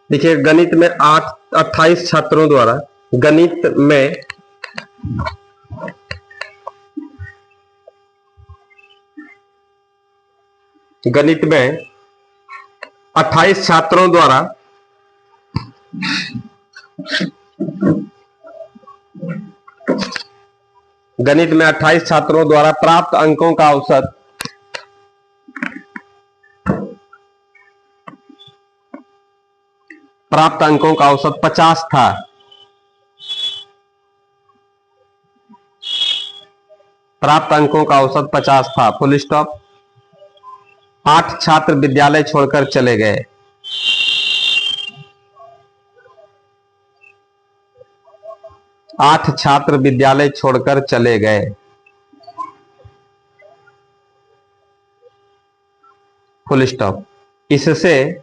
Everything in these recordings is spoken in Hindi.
देखिए गणित में 28 छात्रों द्वारा गणित में 28 छात्रों द्वारा प्राप्त अंकों का औसत 50 था। प्राप्त अंकों का औसत 50 था। Full stop. 8 छात्र विद्यालय छोड़कर चले गए। आठ छात्र विद्यालय छोड़कर चले गए। Full stop. इससे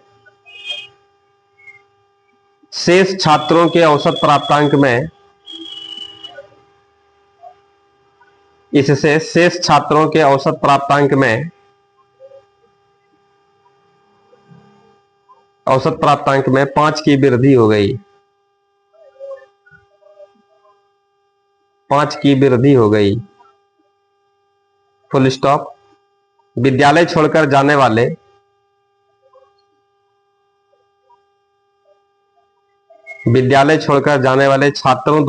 शेष छात्रों के औसत प्राप्तांक में औसत प्राप्तांक में 5 की वृद्धि हो गई। 5 की वृद्धि हो गई। Full stop. विद्यालय छोड़कर जाने वाले छात्रों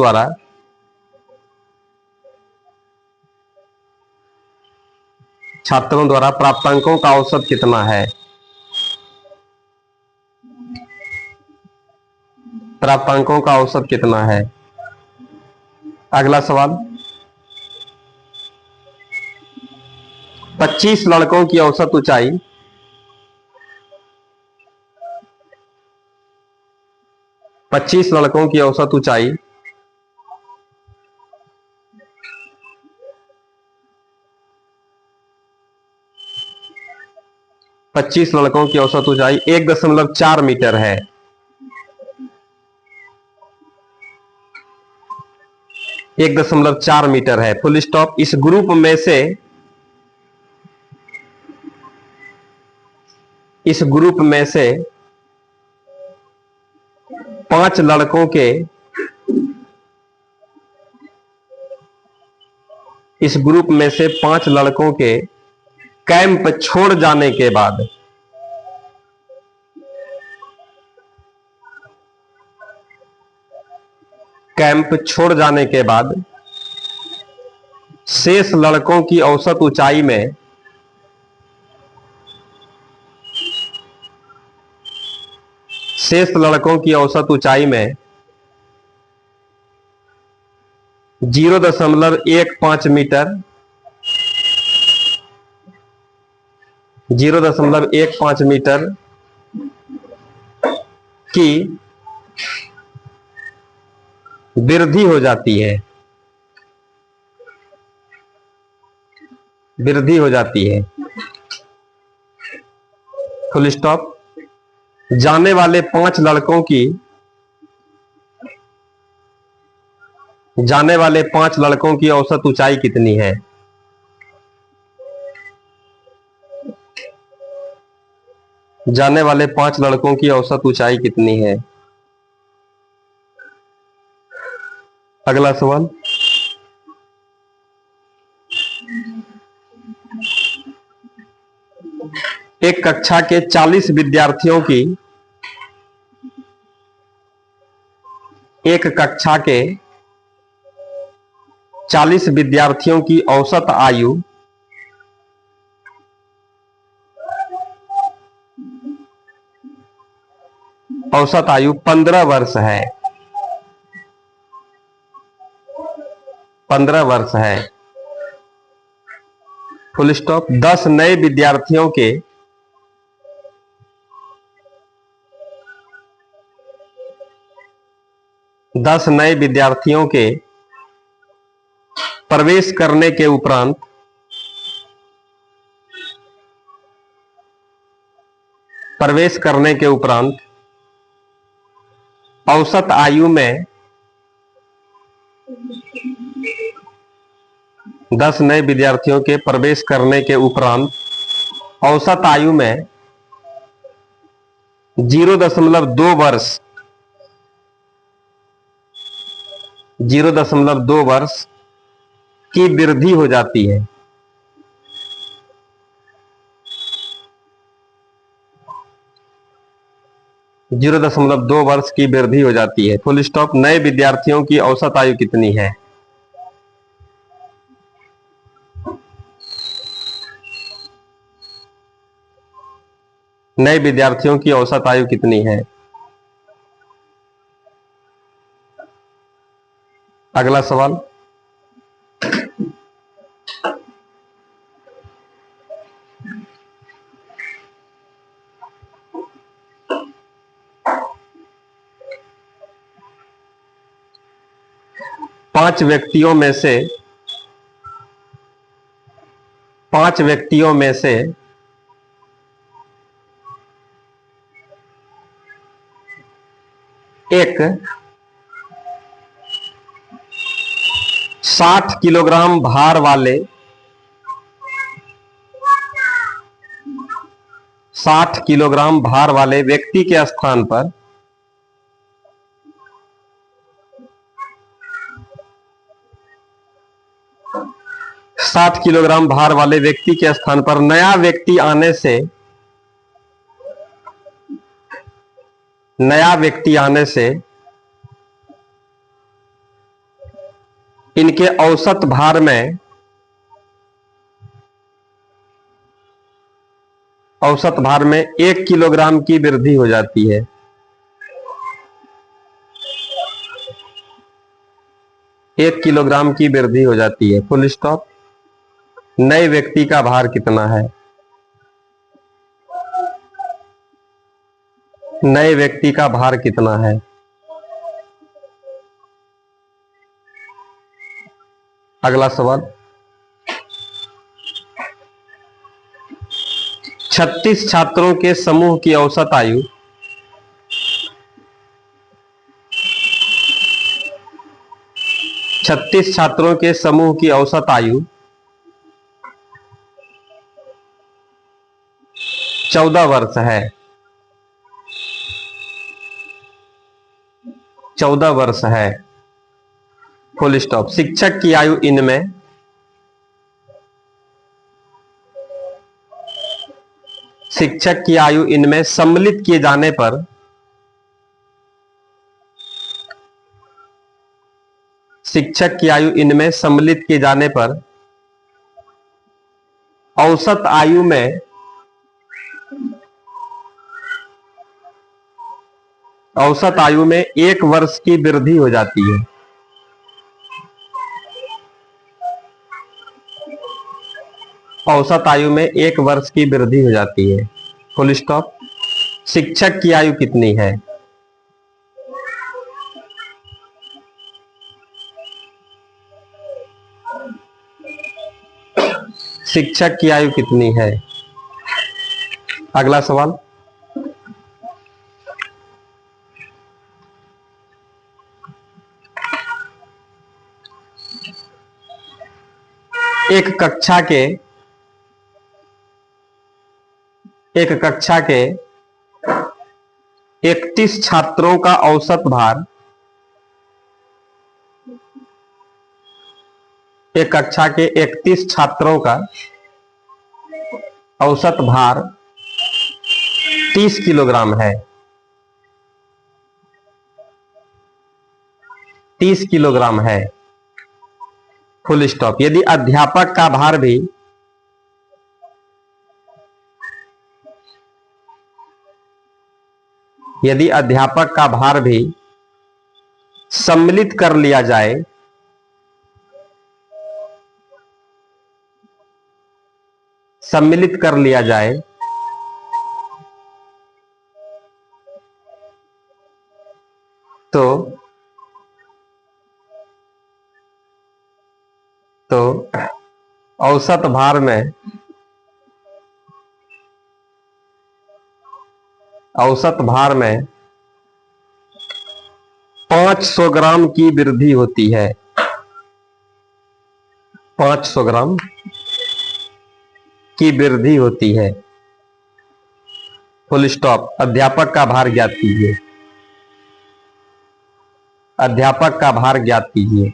द्वारा प्राप्तांकों का औसत कितना है? प्राप्तांकों का औसत कितना है? अगला सवाल। 25 लड़कों की औसत ऊंचाई 25 लड़कों की औसत ऊंचाई 1.4 मीटर है। 1.4 मीटर है। Full stop. इस ग्रुप में से 5 लड़कों के कैंप छोड़ जाने के बाद शेष लड़कों की औसत ऊंचाई में 0.15 मीटर 0.15 मीटर की वृद्धि हो जाती है। Full stop. जाने वाले 5 लड़कों की औसत ऊंचाई कितनी है? जाने वाले 5 लड़कों की औसत ऊंचाई कितनी है? अगला सवाल। एक कक्षा के 40 विद्यार्थियों की औसत आयु 15 वर्ष है। 15 वर्ष है। Full stop. 10 नए विद्यार्थियों के प्रवेश करने के उपरांत औसत आयु में 10 नए विद्यार्थियों के प्रवेश करने के उपरांत औसत आयु में 0.2 वर्ष 0.2 वर्ष की वृद्धि हो जाती है। 0.2 वर्ष की वृद्धि हो जाती है। Full stop. नए विद्यार्थियों की औसत आयु कितनी है? नए विद्यार्थियों की औसत आयु कितनी है? अगला सवाल। पांच व्यक्तियों में से एक 60 किलोग्राम भार वाले 60 किलोग्राम भार वाले व्यक्ति के स्थान पर 60 किलोग्राम भार वाले व्यक्ति के स्थान पर नया व्यक्ति आने से इनके औसत भार में 1 किलोग्राम की वृद्धि हो जाती है। 1 किलोग्राम की वृद्धि हो जाती है। Full stop. नए व्यक्ति का भार कितना है? नए व्यक्ति का भार कितना है? अगला सवाल। 36 छात्रों के समूह की औसत आयु 36 छात्रों के समूह की औसत आयु 14 वर्ष है। 14 वर्ष है। Full stop. शिक्षक की आयु इनमें सम्मिलित किए जाने पर औसत आयु में 1 वर्ष की वृद्धि हो जाती है। औसत आयु में 1 वर्ष की वृद्धि हो जाती है। Full stop. शिक्षक की आयु कितनी है? शिक्षक की आयु कितनी है? अगला सवाल। एक कक्षा के 31 छात्रों का औसत भार एक कक्षा के 31 छात्रों का औसत भार 30 किलोग्राम है। 30 किलोग्राम है। Full stop. यदि अध्यापक का भार भी सम्मिलित कर लिया जाए तो औसत भार में 500 ग्राम की वृद्धि होती है। 500 ग्राम की वृद्धि होती है। Full stop. अध्यापक का भार ज्ञात कीजिए। अध्यापक का भार ज्ञात कीजिए।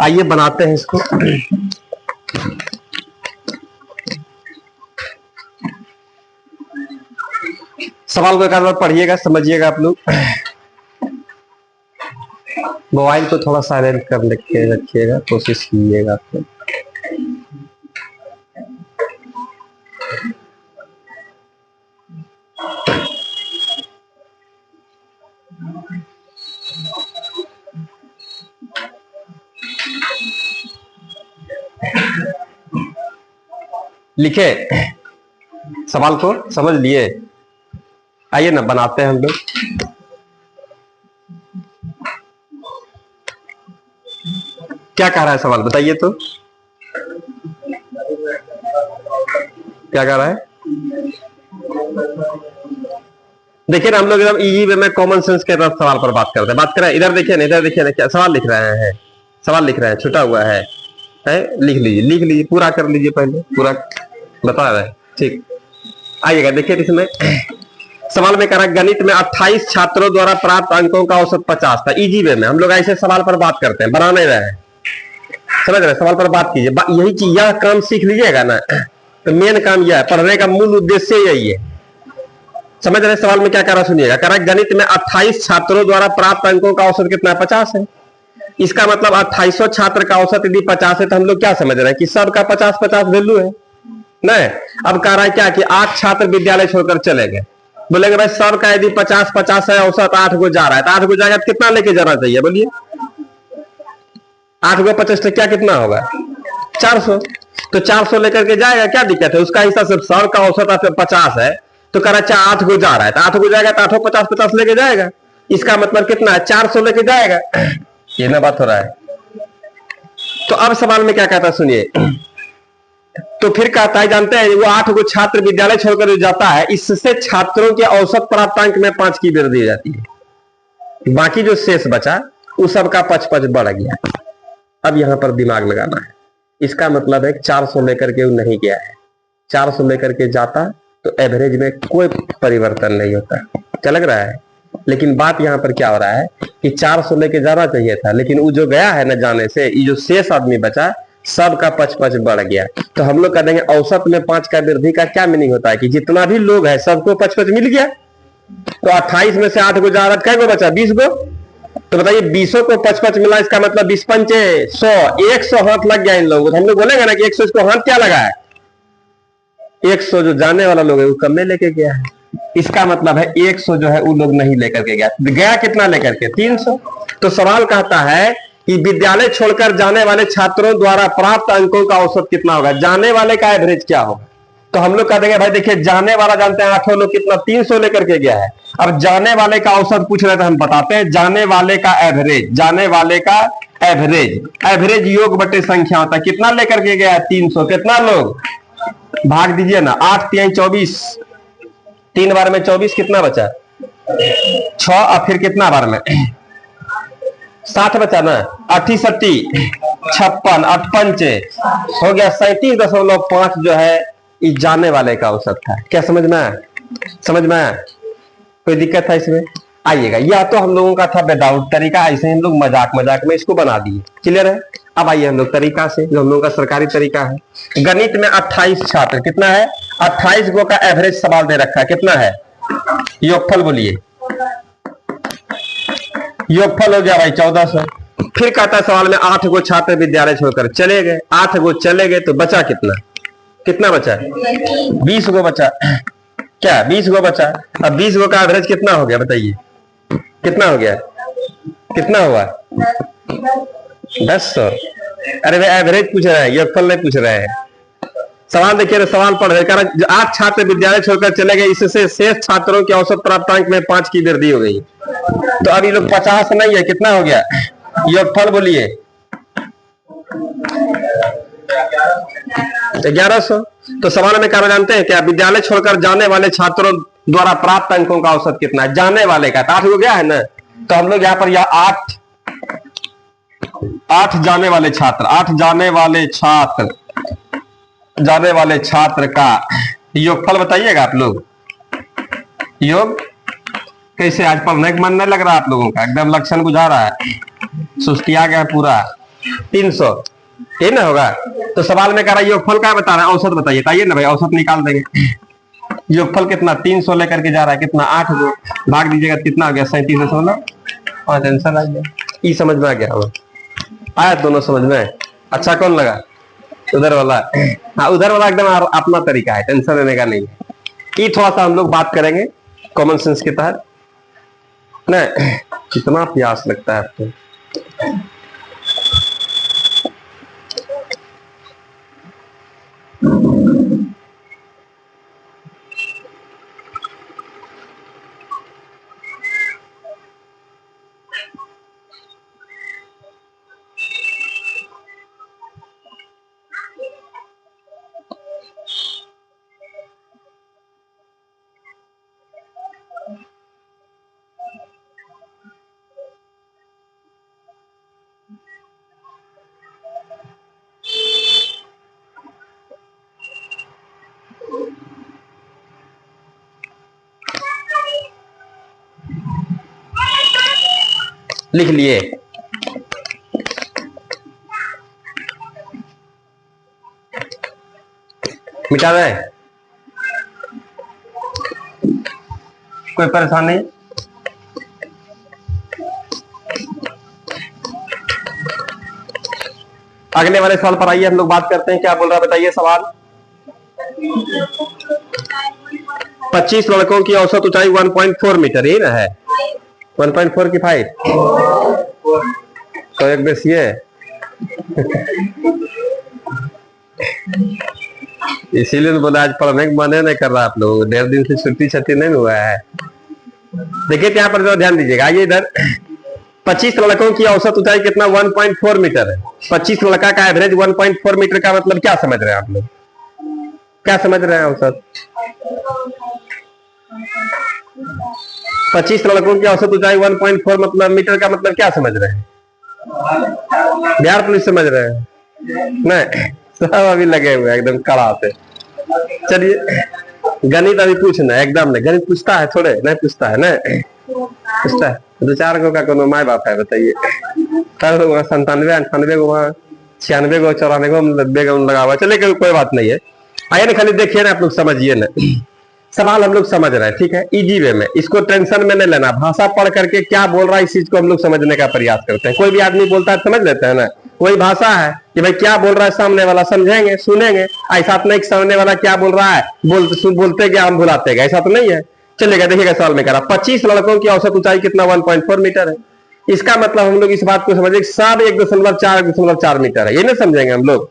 आइए बनाते हैं इसको। सवाल को एक बार पढ़िएगा, समझिएगा आप लोग। मोबाइल को थोड़ा साइलेंट कर के रखिएगा, कोशिश कीजिएगा आप लोग। लिखे सवाल को, समझ लिए? आइए ना बनाते हैं हम लोग। क्या कह रहा है सवाल, बताइए तो। क्या कह रहा है? देखिए ना, हम लोग एकदम इजी वे में कॉमन सेंस के साथ सवाल पर बात करते हैं। बात करें, इधर देखिए ना, इधर देखिए ना, क्या सवाल लिख रहे हैं। सवाल लिख रहे हैं, छुटा हुआ है, लिख लीजिए, लिख लीजिए, पूरा कर लीजिए, पहले पूरा बता रहे हैं। ठीक, आइएगा देखिए इसमें सवाल में कह रहा है गणित में 28 छात्रों द्वारा प्राप्त अंकों का औसत 50 था। इजी वे में हम लोग ऐसे सवाल पर बात करते हैं, बना नहीं रहे हैं, समझ रहे? सवाल पर बात कीजिए, यही चीज, यह काम सीख लीजिएगा ना, तो मेन काम यह है, पढ़ने का मूल उद्देश्य यही है। समझ रहे? सवाल में क्या कह रहा सुनिएगा, कह रहा है गणित में 28 छात्रों द्वारा प्राप्त अंकों का औसत कितना है? 50 है। इसका मतलब 2800 छात्र का औसत यदि 50 है, तो हम लोग क्या समझ रहे हैं कि सबका 50-50 वैल्यू है। नहीं, अब कह रहा है क्या कि 8 छात्र विद्यालय छोड़कर चले गए। बोलेंगे भाई सर का यदि 50-50 है, औसत 8 को जा रहा है, तो 8 को जाएगा तो कितना लेके जाना चाहिए? बोलिए, 8 को 50 क्या कितना होगा? 400। तो 400 लेकर के जाएगा, क्या दिक्कत है? उसका हिस्सा सिर्फ सर का औसत 50 है, तो कह रहा है 8 को जा रहा है, तो 8 को जाएगा तो 8 50-50 लेके जाएगा। इसका मतलब कितना है? 400 लेके जाएगा। ये ना बात हो रहा है। तो अब सवाल में क्या कहता है सुनिए, तो फिर कहता है, जानते हैं वो 8 को छात्र विद्यालय छोड़कर जो जाता है, इससे छात्रों के औसत प्राप्तांक में 5 की वृद्धि हो जाती है। बाकी जो शेष बचा उस सबका 55 बढ़ गया। अब यहां पर दिमाग लगाना है। इसका मतलब है 400 लेकर के वो नहीं गया है, 400 लेकर के जाता तो एवरेज में कोई परिवर्तन नहीं होता। क्या लग रहा है? लेकिन बात यहां पर क्या हो रहा है कि 400 लेके जाना चाहिए था, लेकिन वो जो गया है न जाने से, ये जो शेष आदमी बचा सबका 55 बढ़ गया। तो हम लोग कह देंगे औसत में 5 का वृद्धि का क्या मीनिंग होता है कि जितना भी लोग है सबको 55 मिल गया। तो 28 में से 8 को जा रहा, कै गो बचा? 20 गो। तो बताइए 20 को 55 मिला, इसका मतलब 20 पंचे 100, 100 हाथ लग गया इन लोगों को। हम लोग बोलेंगे ना कि 100 इसको हाथ क्या लगा है? 100 जो जाने वाला लोग है वो कम में लेके गया है। इसका मतलब है 100 जो है वो लोग नहीं लेकर के गया कितना लेकर के? 300। तो सवाल कहता है कि विद्यालय छोड़कर जाने वाले छात्रों द्वारा प्राप्त अंकों का औसत कितना होगा? जाने वाले का एवरेज क्या होगा? तो हम लोग कह देंगे भाई देखिए, जाने वाला जानते हैं 8 लोग कितना 300 लेकर के गया है। अब जाने वाले का औसत पूछ रहे थे, हम बताते हैं जाने वाले का एवरेज, जाने वाले का एवरेज, एवरेज योग बटे संख्या होता है। कितना लेकर के गया है? 300। कितना लोग? भाग दीजिए ना, 8 3 24, 3 बार में 24, कितना बचा? 6। और फिर कितना बार में? 60 बचा ना, 8 सट्टी 56, 8 पंचे हो गया 37.5 जो है इस जाने वाले का औसत था। क्या समझ में आया? समझ में आया? कोई दिक्कत है इसमें? आइएगा, यह तो हम लोगों का था विदाउट तरीका, ऐसे हम लोग मजाक मजाक में इसको बना दिए। क्लियर है? अब आइए हम लोग तरीका से, जो हम लोगों का सरकारी तरीका है। गणित में 28 छात्र, कितना है? 28 गो का एवरेज सवाल दे रखा है, कितना है? योगफल बोलिए, योगफल हो गया भाई 1400। फिर कहता है सवाल में 8 गो छात्र विद्यालय छोड़कर चले गए। 8 गो चले गए तो बचा कितना? कितना बचा? 20 गो बचा। क्या 20 गो बचा? अब 20 गो का एवरेज कितना हो गया बताइए? कितना हो गया? कितना हुआ? 1000। अरे भाई एवरेज पूछ रहे हैं, योगफल नहीं पूछ रहे हैं। सवाल देखिए ना, सवाल पढ़ रहे, 8 छात्र विद्यालय छोड़कर चले गए, इससे शेष छात्रों के औसत प्राप्तांक में 5 की वृद्धि हो गई। तो अभी लोग 50 नहीं है, कितना हो गया? योगफल बोलिए, 1100। तो सवाल में क्या जानते हैं क्या? विद्यालय छोड़कर जाने वाले छात्रों द्वारा प्राप्त अंकों का औसत कितना है? जाने वाले का 8 हो गया है ना, तो हम लोग यहाँ पर 8 जाने वाले छात्र, 8 जाने वाले छात्र जाने वाले छात्र का योगफल बताइएगा आप लोग। योग कैसे, आज पढ़ने का मन नहीं लग रहा आप लोगों का, एकदम लक्षण बुझा रहा है, सुस्ती आ गया पूरा। 300 ये ना होगा। तो सवाल में कह रहा है योगफल क्या बता रहा है, औसत बताइए। बताइए ना भाई, औसत निकाल देंगे। योगफल कितना, 300 लेकर के जा रहा है, कितना 8 को भाग दीजिएगा, कितना आ गया 37.5। आंसर आ गया। ई समझ में आ गया होगा, आया दोनों समझ में। अच्छा कौन लगा, उधर वाला। हाँ उधर वाला एकदम अपना तरीका है, टेंशन लेने का नहीं है। ये थोड़ा सा हम लोग बात करेंगे कॉमन सेंस के तहत ना। कितना प्यास लगता है आपको। लिख लिए। मिटा रहे, कोई परेशानी। अगले वाले सवाल पर आइए, हम लोग बात करते हैं। क्या बोल रहा है बताइए सवाल। 25 लड़कों की औसत ऊंचाई 1.4 मीटर, ये ना है 1.4 की 5 तो एक बेस ये इसीलिए बोला आज पढ़ने का मन नहीं कर रहा आप लोग, 1.5 दिन से छुट्टी छुट्टी नहीं हुआ है। देखिए यहाँ पर जो ध्यान दीजिएगा, आइए इधर। 25 लड़कों की औसत ऊंचाई कितना, 1.4 मीटर है। 25 लड़का का एवरेज 1.4 मीटर का मतलब क्या समझ रहे हैं आप लोग, क्या समझ रहे हैं औसत। 25 लड़कों की औसत ऊंचाई 1.4 मतलब मीटर का मतलब क्या समझ रहे हैं, बिहार पुलिस समझ रहे हैं नहीं, सब अभी लगे हुए एकदम कड़ा से। चलिए गणित अभी पूछना एकदम नहीं, गणित पूछता है थोड़े नहीं पूछता है नहीं पूछता है। 2-4 गो का कोनो माय बाप है बताइए, 97 98 गो 96 गो 94 गो 90 गो लगा हुआ। चले कोई बात नहीं है, आइए ना खाली देखिए ना आप लोग समझिए ना। सवाल हम लोग समझ रहे हैं ठीक है, इजी वे में, इसको टेंशन में नहीं लेना। भाषा पढ़ करके क्या बोल रहा है इस चीज को हम लोग समझने का प्रयास करते हैं। कोई भी आदमी बोलता है समझ लेते हैं ना, वही भाषा है कि भाई क्या बोल रहा है सामने वाला, समझेंगे सुनेंगे। ऐसा तो नहीं कि सामने वाला क्या बोल रहा है बोलते गया हम भुलाते गए, ऐसा तो नहीं है। चलेगा देखिएगा सवाल में कह रहा 25 लड़कों की औसत ऊंचाई कितना 1.4 मीटर है। इसका मतलब हम लोग इस बात को समझे सब 1.4 मीटर है, ये नहीं समझेंगे हम लोग।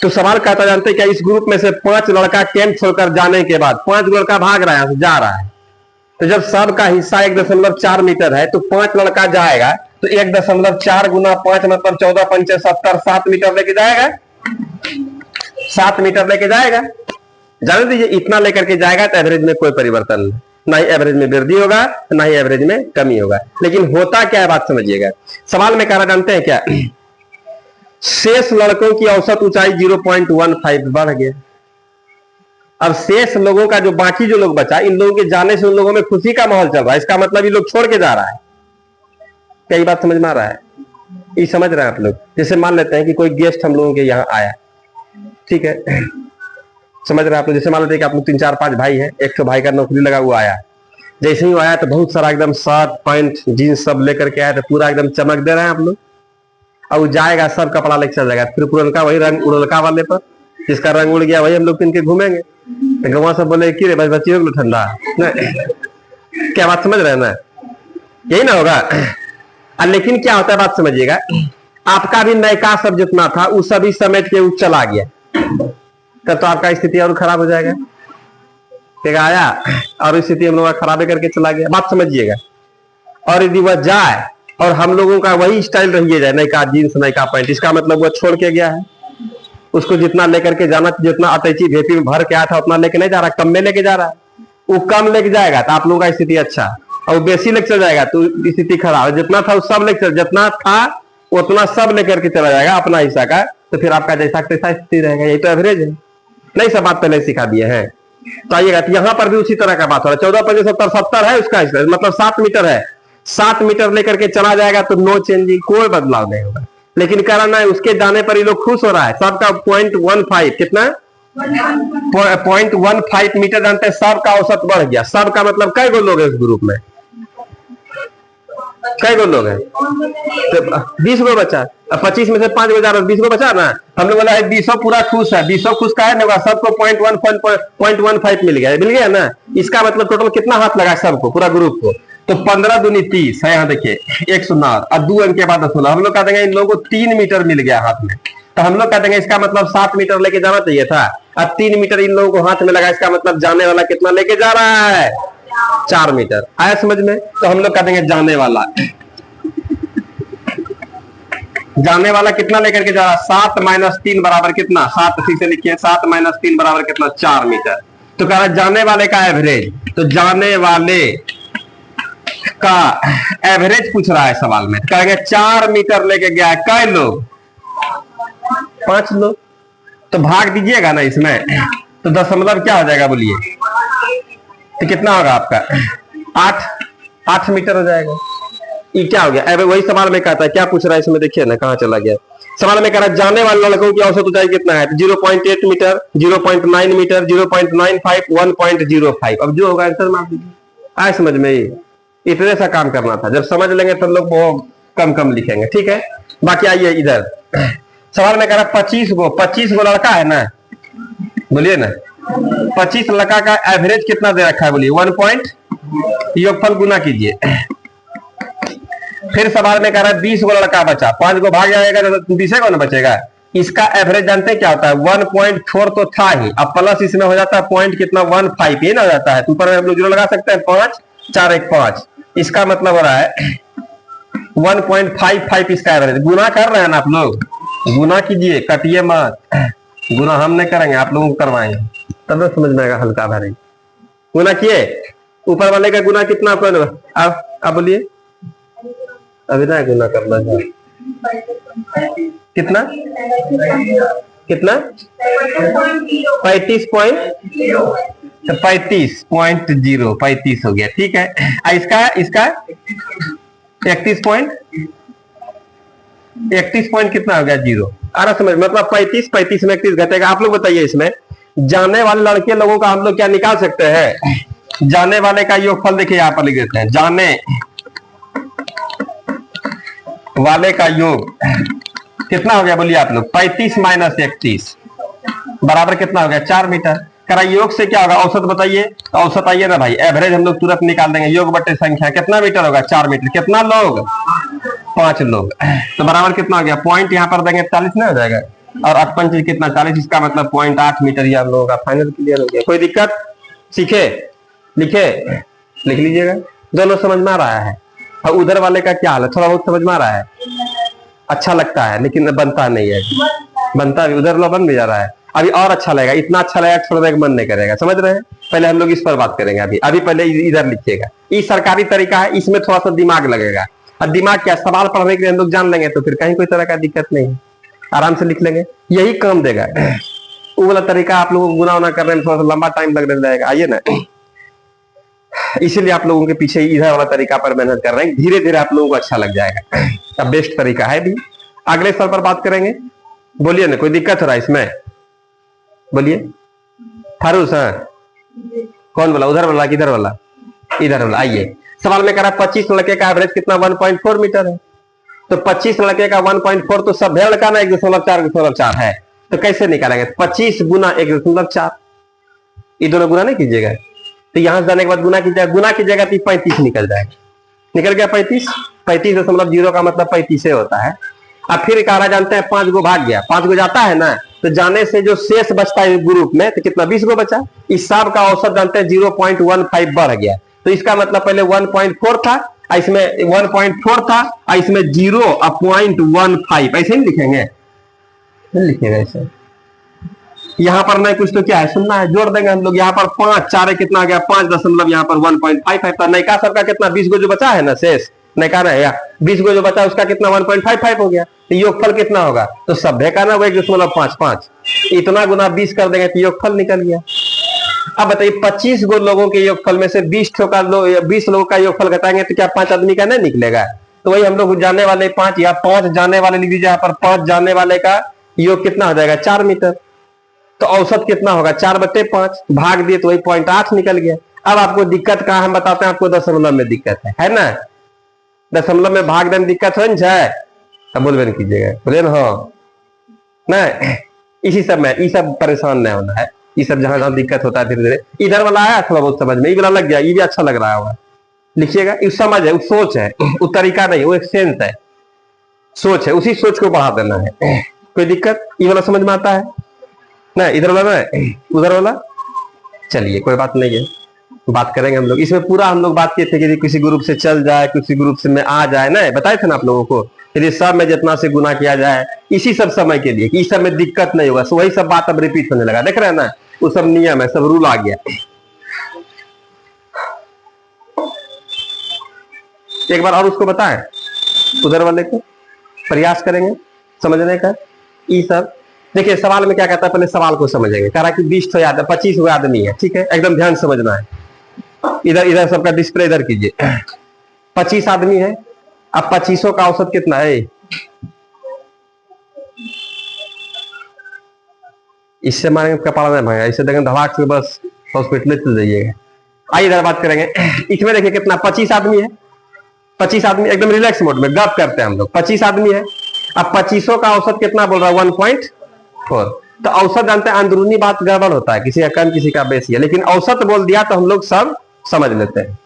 तो सवाल कहता जानते हैं क्या, इस ग्रुप में से 5 लड़का कैंप छोड़कर जाने के बाद 5 लड़का भाग रहा है जा रहा है, तो जब सबका हिस्सा 1.4 मीटर है तो 5 लड़का जाएगा तो 1.4 गुना 5 मतलब 14 पंचे 70, 7 मीटर लेके जाएगा, 7 मीटर लेके जाएगा। जान दीजिए इतना लेकर के जाएगा तो एवरेज में कोई परिवर्तन नहीं, ना ही एवरेज में वृद्धि होगा ना ही एवरेज में कमी होगा। लेकिन होता क्या है बात समझिएगा। सवाल में कह रहा जानते हैं क्या, शेष लड़कों की औसत ऊंचाई 0.15 बढ़ गया। अब शेष लोगों का जो बाकी जो लोग बचा, इन लोगों के जाने से उन लोगों में खुशी का माहौल चल रहा है, इसका मतलब ये लोग छोड़ के जा रहा है। क्या ये बात समझ में आ रहा है, ये समझ रहे हैं आप लोग। जैसे मान लेते हैं कि कोई गेस्ट हम लोगों के यहाँ आया, ठीक है, समझ रहे हैं आप लोग। जैसे मान लेते हैं कि आप लोग 3 4 5 भाई हैं, एक तो भाई का नौकरी लगा हुआ आया, जैसे ही आया तो बहुत सारा एकदम शर्ट पैंट जींस सब लेकर के आया, तो पूरा एकदम चमक दे रहे हैं आप लोग। अब वो जाएगा सब कपड़ा लेकर चल जाएगा, फिर पुरनका वही रंग उड़लका वाले पर, जिसका रंग उड़ गया वही हम लोग पिन के घूमेंगे। तो गवा सब बोले कि रे बस बच्ची हो ठंडा नहीं, क्या बात समझ रहे हैं ना, यही ना होगा। लेकिन क्या होता है बात समझिएगा, आपका भी नयका सब जितना था उस सभी समेट के चला गया, तब तो आपका स्थिति और खराब हो जाएगा। ठीक आया, और स्थिति हम लोग खराब करके चला गया, बात समझिएगा। और यदि वह जाए और हम लोगों का वही स्टाइल रहिए जाए, नयका जींस नयका पैंट, इसका मतलब वह छोड़ के गया है। उसको जितना लेकर के जाना, जितना अटैची भेपी में भर के आया था उतना लेके नहीं जा रहा, कम में लेके जा रहा है। वो कम लेके जाएगा तो आप लोगों का स्थिति अच्छा, और बेसी लेके चल जाएगा तो स्थिति खराब। जितना था सब लेके, जितना था उतना सब लेकर के चला जाएगा, अपना हिस्सा का तो फिर आपका जैसा तैसा स्थिति रहेगा। यही तो एवरेज है। नहीं, सब बात पहले सिखा दिए हैं। तो आइएगा, तो यहां पर भी उसी तरह का बात हो रहा है। 14 है उसका, मतलब 7 मीटर है, 7 मीटर लेकर के चला जाएगा तो नो चेंजिंग, कोई बदलाव नहीं होगा। लेकिन करना है उसके जाने पर ही लोग खुश हो रहा है। सबका 0.15 कितना 0.15 मीटर जानते हैं। सबका औसत बढ़ गया। सबका मतलब कई गो लोग है उस ग्रुप में, कई गो लोग हैं? तो 20 गो बचा। 25 में से 5 गो जा रहा है, 20 गो बचा ना। हम लोग बोला है 20 पूरा खुश है। 20 खुश का है ना, सबको 0.15 मिल गया ना। इसका मतलब टोटल कितना हाथ लगा सबको, पूरा ग्रुप को? तो 15 दूनी 30 है। यहाँ देखिए 1 0 और 2 अंक के बाद 16। हम लोग कह देंगे इन लोगों को 3 मीटर मिल गया हाथ में। तो हम लोग कह देंगे इसका मतलब 7 मीटर लेके जाना चाहिए था। अब 3 मीटर इन लोगों को हाथ में लगा, इसका मतलब जाने वाला कितना लेके जा रहा है? 4 मीटर। आया समझ में? तो हम लोग कह देंगे जाने वाला कितना लेकर के जा रहा है? 7 - 3 बराबर कितना? 7 ठीक से लिखिए। 7 - 3 बराबर कितना? 4 मीटर। तो कह रहा है जाने वाले का एवरेज। तो जाने वाले का एवरेज पूछ रहा है सवाल में। कहेंगे 4 मीटर लेके गया है। कै लोग? 5 लोग। तो भाग दीजिएगा ना इसमें, तो दशमलव क्या हो जाएगा बोलिए? तो कितना होगा आपका? 8 मीटर हो जाएगा। ये क्या हो गया? अब वही सवाल में कहता है, क्या पूछ रहा है इसमें? देखिए ना कहां चला गया। सवाल में कह रहा है जाने वाले लड़कों की औसत ऊंचाई कितना है? 0.8 मीटर, 0.9 मीटर, 0.95, 1.05। अब जो होगा आंसर मार दीजिए। आए समझ में? इतने सा काम करना था। जब समझ लेंगे तो लोग बहुत कम कम लिखेंगे। ठीक है, बाकी आइए इधर। सवाल में कह रहा है 25 गो लड़का है ना, बोलिए ना। 25 लड़का का एवरेज कितना दे रखा है बोलिए? 1 पॉइंट, योगफल गुना कीजिए। फिर सवाल में कह रहा है 20 गो लड़का बचा, 5 गो भाग जाएगा तो 20 गो ना बचेगा। इसका एवरेज जानते हैं क्या होता है? 1.4 तो था ही, अब प्लस इसमें हो जाता है पॉइंट कितना? 1.5 ये ना हो जाता है। ऊपर हम लोग जीरो लगा सकते हैं। 5 4 1 5। इसका मतलब हो रहा है 1.55 इसका एवरेज। गुना कर रहे हैं ना आप लोग? गुना कीजिए, कटिए मत। गुना हम नहीं करेंगे, आप लोगों को करवाएंगे, तब समझ में आएगा हल्का भारी। गुना किए, ऊपर वाले का गुना कितना? अब बोलिए। अभी ना गुना करना है कितना? 35.0 35 हो गया। ठीक है, इसका 31 पॉइंट कितना हो गया? 0। आ रहा समझ? मतलब 35 में 31 घटेगा। आप लोग बताइए इसमें जाने वाले लड़के लोगों का हम लोग क्या निकाल सकते हैं? जाने वाले का योगफल देखिए, यहां पर लिख देते हैं। जाने वाले का योग कितना हो गया बोलिए आप लोग? 35 - 31 बराबर कितना हो गया? 4 मीटर। करा योग से क्या होगा? औसत बताइए। तो औसत आइए ना भाई, एवरेज हम लोग तुरंत निकाल देंगे। योग बटे संख्या कितना मीटर होगा? 4 मीटर। कितना लोग? 5 लोग। तो बराबर कितना हो गया? पॉइंट यहाँ पर देंगे 40 नहीं हो जाएगा? और 8 पंच कितना? 40। इसका मतलब 0.8 मीटर ही आप लोगों का फाइनल क्लियर हो गया। कोई दिक्कत? सीखे, लिखे, लिख लीजिएगा। दोनों समझ में आ रहा है? और उधर वाले का क्या हाल है? थोड़ा बहुत समझ में आ रहा है? अच्छा लगता है लेकिन बनता नहीं है। बनता भी उधर बन भी जा रहा है। अभी और अच्छा लगेगा, इतना अच्छा लगेगा छोड़ने का मन नहीं करेगा। समझ रहे हैं? पहले हम लोग इस पर बात करेंगे। अभी पहले इधर लिखिएगा। ये सरकारी तरीका है, इसमें थोड़ा सा दिमाग लगेगा। और दिमाग क्या, सवाल पढ़ने के लिए हम लोग जान लेंगे तो फिर कहीं कोई तरह का दिक्कत नहीं है, आराम से लिख लेंगे। यही काम देगा। वो वाला तरीका आप लोगों को गुना उना करने में थोड़ा सा लंबा टाइम लगने जाएगा। आइए ना, इसीलिए आप लोगों के पीछे इधर वाला तरीका पर मेहनत कर रहे हैं। धीरे धीरे आप लोगों को अच्छा लग जाएगा। अब बेस्ट तरीका है भी। अगले सवाल पर बात करेंगे। बोलिए ना, कोई दिक्कत हो रहा है इसमें? बोलिए। फारूस है? कौन बोला? उधर वाला किधर वाला? इधर वाला। आइए, सवाल में कह रहा है 25 लड़के का एवरेज कितना? 1.4 मीटर है। तो 25 लड़के का 1.4 तो सब लड़का ना 1.4 है। तो कैसे निकालेंगे? 25 गुना 1.4। ये दोनों गुना नहीं कीजिएगा। तो यहां से जाने के बाद गुना कीजिएगा तो 35 निकल जाएगा। निकल गया 35.0 का मतलब 35 होता है। अब फिर कहा जानते हैं 5 गो भाग गया, 5 गो जाता है ना, तो जाने से जो शेष बचता है ग्रुप में तो कितना? 20 गो बचा। इस सब का औसत जानते हैं 0.15 बढ़ गया। तो इसका मतलब पहले 1.4 था, इसमें 1.4 था, इसमें 0 और 0.15 ऐसे ही लिखेंगे। लिखेगा ऐसे। यहाँ पर नहीं कुछ तो क्या है, सुनना है, जोड़ देंगे हम लोग। यहाँ पर 5 4 कितना आ गया? 5 दशमलव यहाँ पर 1.55 था। नयका सबका कितना? 20 गो जो बचा है ना शेष, नहीं कहा ना, या 20 को जो बचा उसका कितना 1.55 हो गया, तो योगफल कितना होगा, तो सभ्य का ना वो 1.55, इतना गुना 20 कर देंगे तो योगफल निकल गया। अब बताइए 25 गो लोगों के योगफल में से 20 लोगों का योगफल घटाएंगे तो क्या 5 आदमी का नहीं निकलेगा। तो वही हम लोग जाने वाले 5 या 5 जाने वाले लिख दीजिए यहाँ पर, 5 जाने वाले का योग कितना हो जाएगा 4 मीटर, तो औसत कितना होगा 4/5, भाग दिए तो वही 0.8 निकल गया। अब आपको दिक्कत कहाँ हम बताते हैं, आपको दशमलव में दिक्कत है ना, दशमलव में भाग देने दिक्कत हो जाए तब बोलबे नहीं कीजिएगा, बोले ना इसी सब में, ये सब परेशान नहीं होना है, ये सब जहां जहां दिक्कत होता है धीरे धीरे। इधर वाला आया थोड़ा बहुत समझ में, ये वाला लग गया, ये भी अच्छा लग रहा होगा, लिखिएगा। ये समझ है, वो सोच है, वो तरीका नहीं, वो एक सेंस है, सोच है, उसी सोच को बढ़ा देना है। कोई दिक्कत, ये वाला समझ में आता है ना, इधर वाला ना उधर वाला, चलिए कोई बात नहीं है, बात करेंगे हम लोग इसमें। पूरा हम लोग बात किए थे कि किसी ग्रुप से चल जाए, किसी ग्रुप से में आ जाए ना, बताए थे ना आप लोगों को, यदि सब में जितना से गुना किया जाए, इसी सब समय के लिए, इस सब में दिक्कत नहीं होगा। वही सब बात अब रिपीट होने लगा, देख रहे हैं ना, वो सब नियम है, सब रूल आ गया। एक बार और उसको बताएं, उधर वाले को प्रयास करेंगे समझने का। ये सब देखिए सवाल में क्या कहता है, पहले सवाल को समझेंगे। कह रहा कि 20 तो याद है, 25 गो आदमी है, ठीक है, एकदम ध्यान समझना है। इधर इधर सबका डिस्प्ले इधर कीजिए, 25 आदमी है। अब 25 का औसत कितना है, इससे मारेंगे कपाड़ा नहीं भागा, इससे देखेंगे धड़ाक से बस हॉस्पिटल चल जाइएगा। आइए इधर बात करेंगे, इसमें देखिए कितना 25 आदमी है, 25 आदमी एकदम रिलैक्स मोड में गप करते हैं हम लोग। 25 आदमी है, अब 25 का औसत कितना बोल रहा है 1.4। तो औसत जानते हैं अंदरूनी बात गड़बड़ होता है, किसी का कम किसी का बेसी है, लेकिन औसत बोल दिया तो हम लोग सब समझ लेते हैं।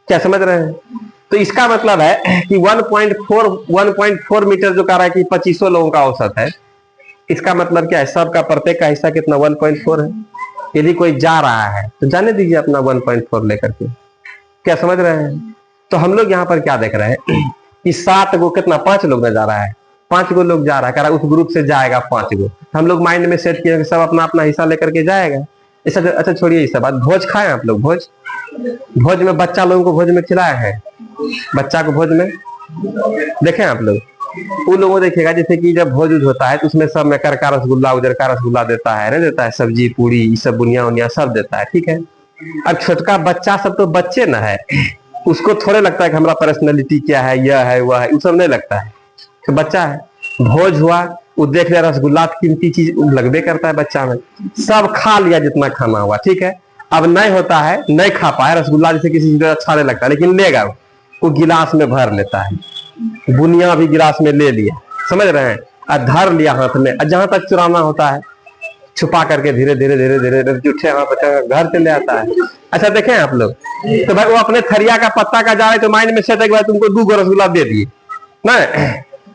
क्या समझ रहे हैं, तो इसका मतलब है कि 1.4 मीटर जो कह रहा है कि 25 लोगों का औसत है, इसका मतलब क्या है, सबका प्रत्येक का हिस्सा कितना 1.4 है। यदि कोई जा रहा है तो जाने दीजिए अपना 1.4 लेकर के। क्या समझ रहे हैं, तो हम लोग यहाँ पर क्या देख रहे हैं कि 7 गो कितना 5 लोग में जा रहा है, 5 गो लोग जा रहा है, कह रहा है उस ग्रुप से जाएगा 5 गो। हम लोग माइंड में सेट किए सब अपना अपना हिस्सा लेकर के जाएगा। अच्छा छोड़िए ये सब बात, भोज खाए आप लोग, भोज में बच्चा लोगों को भोज में खिलाया है, बच्चा को भोज में देखें आप लोग, उन लोगों को देखिएगा जैसे कि जब भोज होता है तो उसमें सब में कर का रसगुल्ला, उधर का रसगुल्ला देता है, नहीं देता है, सब्जी पूरी ये सब बुनिया उनिया सब देता है, ठीक है। अब छोटका बच्चा सब तो बच्चे ना है, उसको थोड़े लगता है कि हमारा पर्सनैलिटी क्या है, यह है वह है, वो सब नहीं लगता है, तो बच्चा है। भोज हुआ, वो देख लिया रसगुल्ला कीमती चीज लगबे करता है बच्चा में, सब खा लिया जितना खाना हुआ, ठीक है। अब नहीं होता है, नहीं खा पाए रसगुल्ला, जैसे किसी चीज अच्छा नहीं लगता, लेकिन लेगा वो गिलास में भर लेता है, बुनिया भी गिलास में ले लिया, समझ रहे हैं, और धर लिया हाथ में, और जहां तक चुराना होता है छुपा करके धीरे धीरे धीरे धीरे जूठे हाथ घर चले आता है। अच्छा देखें आप लोग, तो भाई वो अपने थरिया का पत्ता का जा रहे तो माइंड में सेट है कि भाई तुमको 2 गो रसगुल्ला दे दिए ना।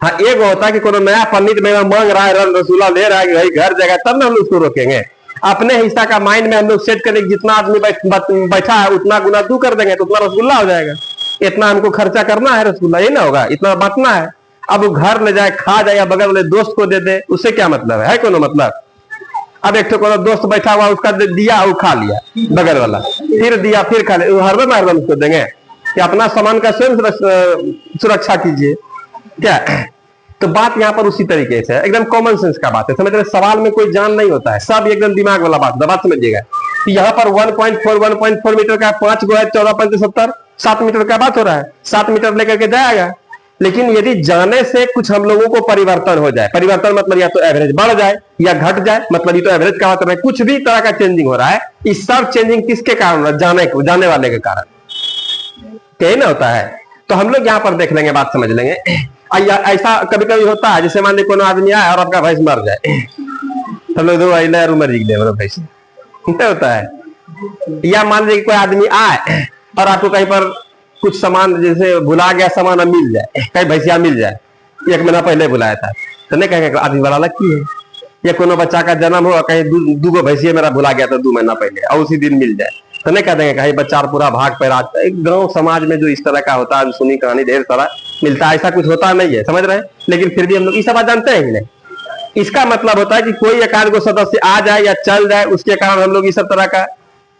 हाँ एक होता है कि कोई नया पंडित में मांग रहा है, रसगुल्ला ले रहा है कि भाई घर जाएगा, तब ना हम लोग उसको रोकेंगे। अपने हिस्सा का माइंड में हम लोग सेट करेंगे, जितना आदमी बैठा है उतना गुना 2 कर देंगे तो उतना रसगुल्ला हो जाएगा। इतना हमको खर्चा करना है रसगुल्ला, ये ना होगा, इतना बांटना है। अब वो घर ले जाए, खा जाए, या बगल वाले दोस्त को दे दे, उससे क्या मतलब है कोनो मतलब। अब एक तो दोस्त बैठा हुआ, उसका दिया, वो खा लिया बगल वाला, फिर दिया, फिर खा लिया, हरदम हरदम उसको देंगे कि अपना सामान का स्वयं सुरक्षा कीजिए क्या। तो बात यहाँ पर उसी तरीके से है, एकदम कॉमन सेंस का बात है, समझ रहे। सवाल में कोई जान नहीं होता है, सब एकदम दिमाग वाला बात, बात समझिएगा। तो यहाँ पर 1.4 मीटर का 5 गो है, 14.70 7 मीटर का बात हो रहा है, 7 मीटर लेकर के जाएगा। लेकिन यदि जाने से कुछ हम लोगों को परिवर्तन हो जाए, परिवर्तन मतलब या तो एवरेज बढ़ जाए या घट जाए, मतलब ये तो एवरेज का मतलब है, कुछ भी तरह का चेंजिंग हो रहा है, इस सब चेंजिंग किसके कारण हो रहा है, जाने वाले के कारण, क्या ना होता है। तो हम लोग यहाँ पर देख लेंगे, बात समझ लेंगे। ऐसा कभी कभी होता है, जैसे मान लीजिए कोई आदमी आए और आपका भैंस मर जाए, हम लोग दो मर गए भैंस, होता है। या मान लीजिए कोई आदमी आए और आपको कहीं पर कुछ सामान जैसे भुला गया, सामान मिल जाए, कहीं भैंसिया मिल जाए, 1 महीना पहले बुलाया था, तो नहीं कहेंगे आदमी वाला लकी है। या कोनो बच्चा का जन्म हो, कहीं 2 गो भैंसिया मेरा भुला गया था 2 महीना पहले, और उसी दिन मिल जाए, तो नहीं कह देंगे कहीं बच्चा पूरा भाग पैरा। एक गाँव समाज में जो इस तरह का होता है, सुनी कहानी ढेर सारा मिलता है, ऐसा कुछ होता नहीं है, समझ रहे हैं। लेकिन फिर भी हम लोग ये सब बात जानते हैं कि नहीं। इसका मतलब होता है कि कोई एक आध को सदस्य आ जाए या चल जाए, उसके कारण हम लोग इस सब तरह का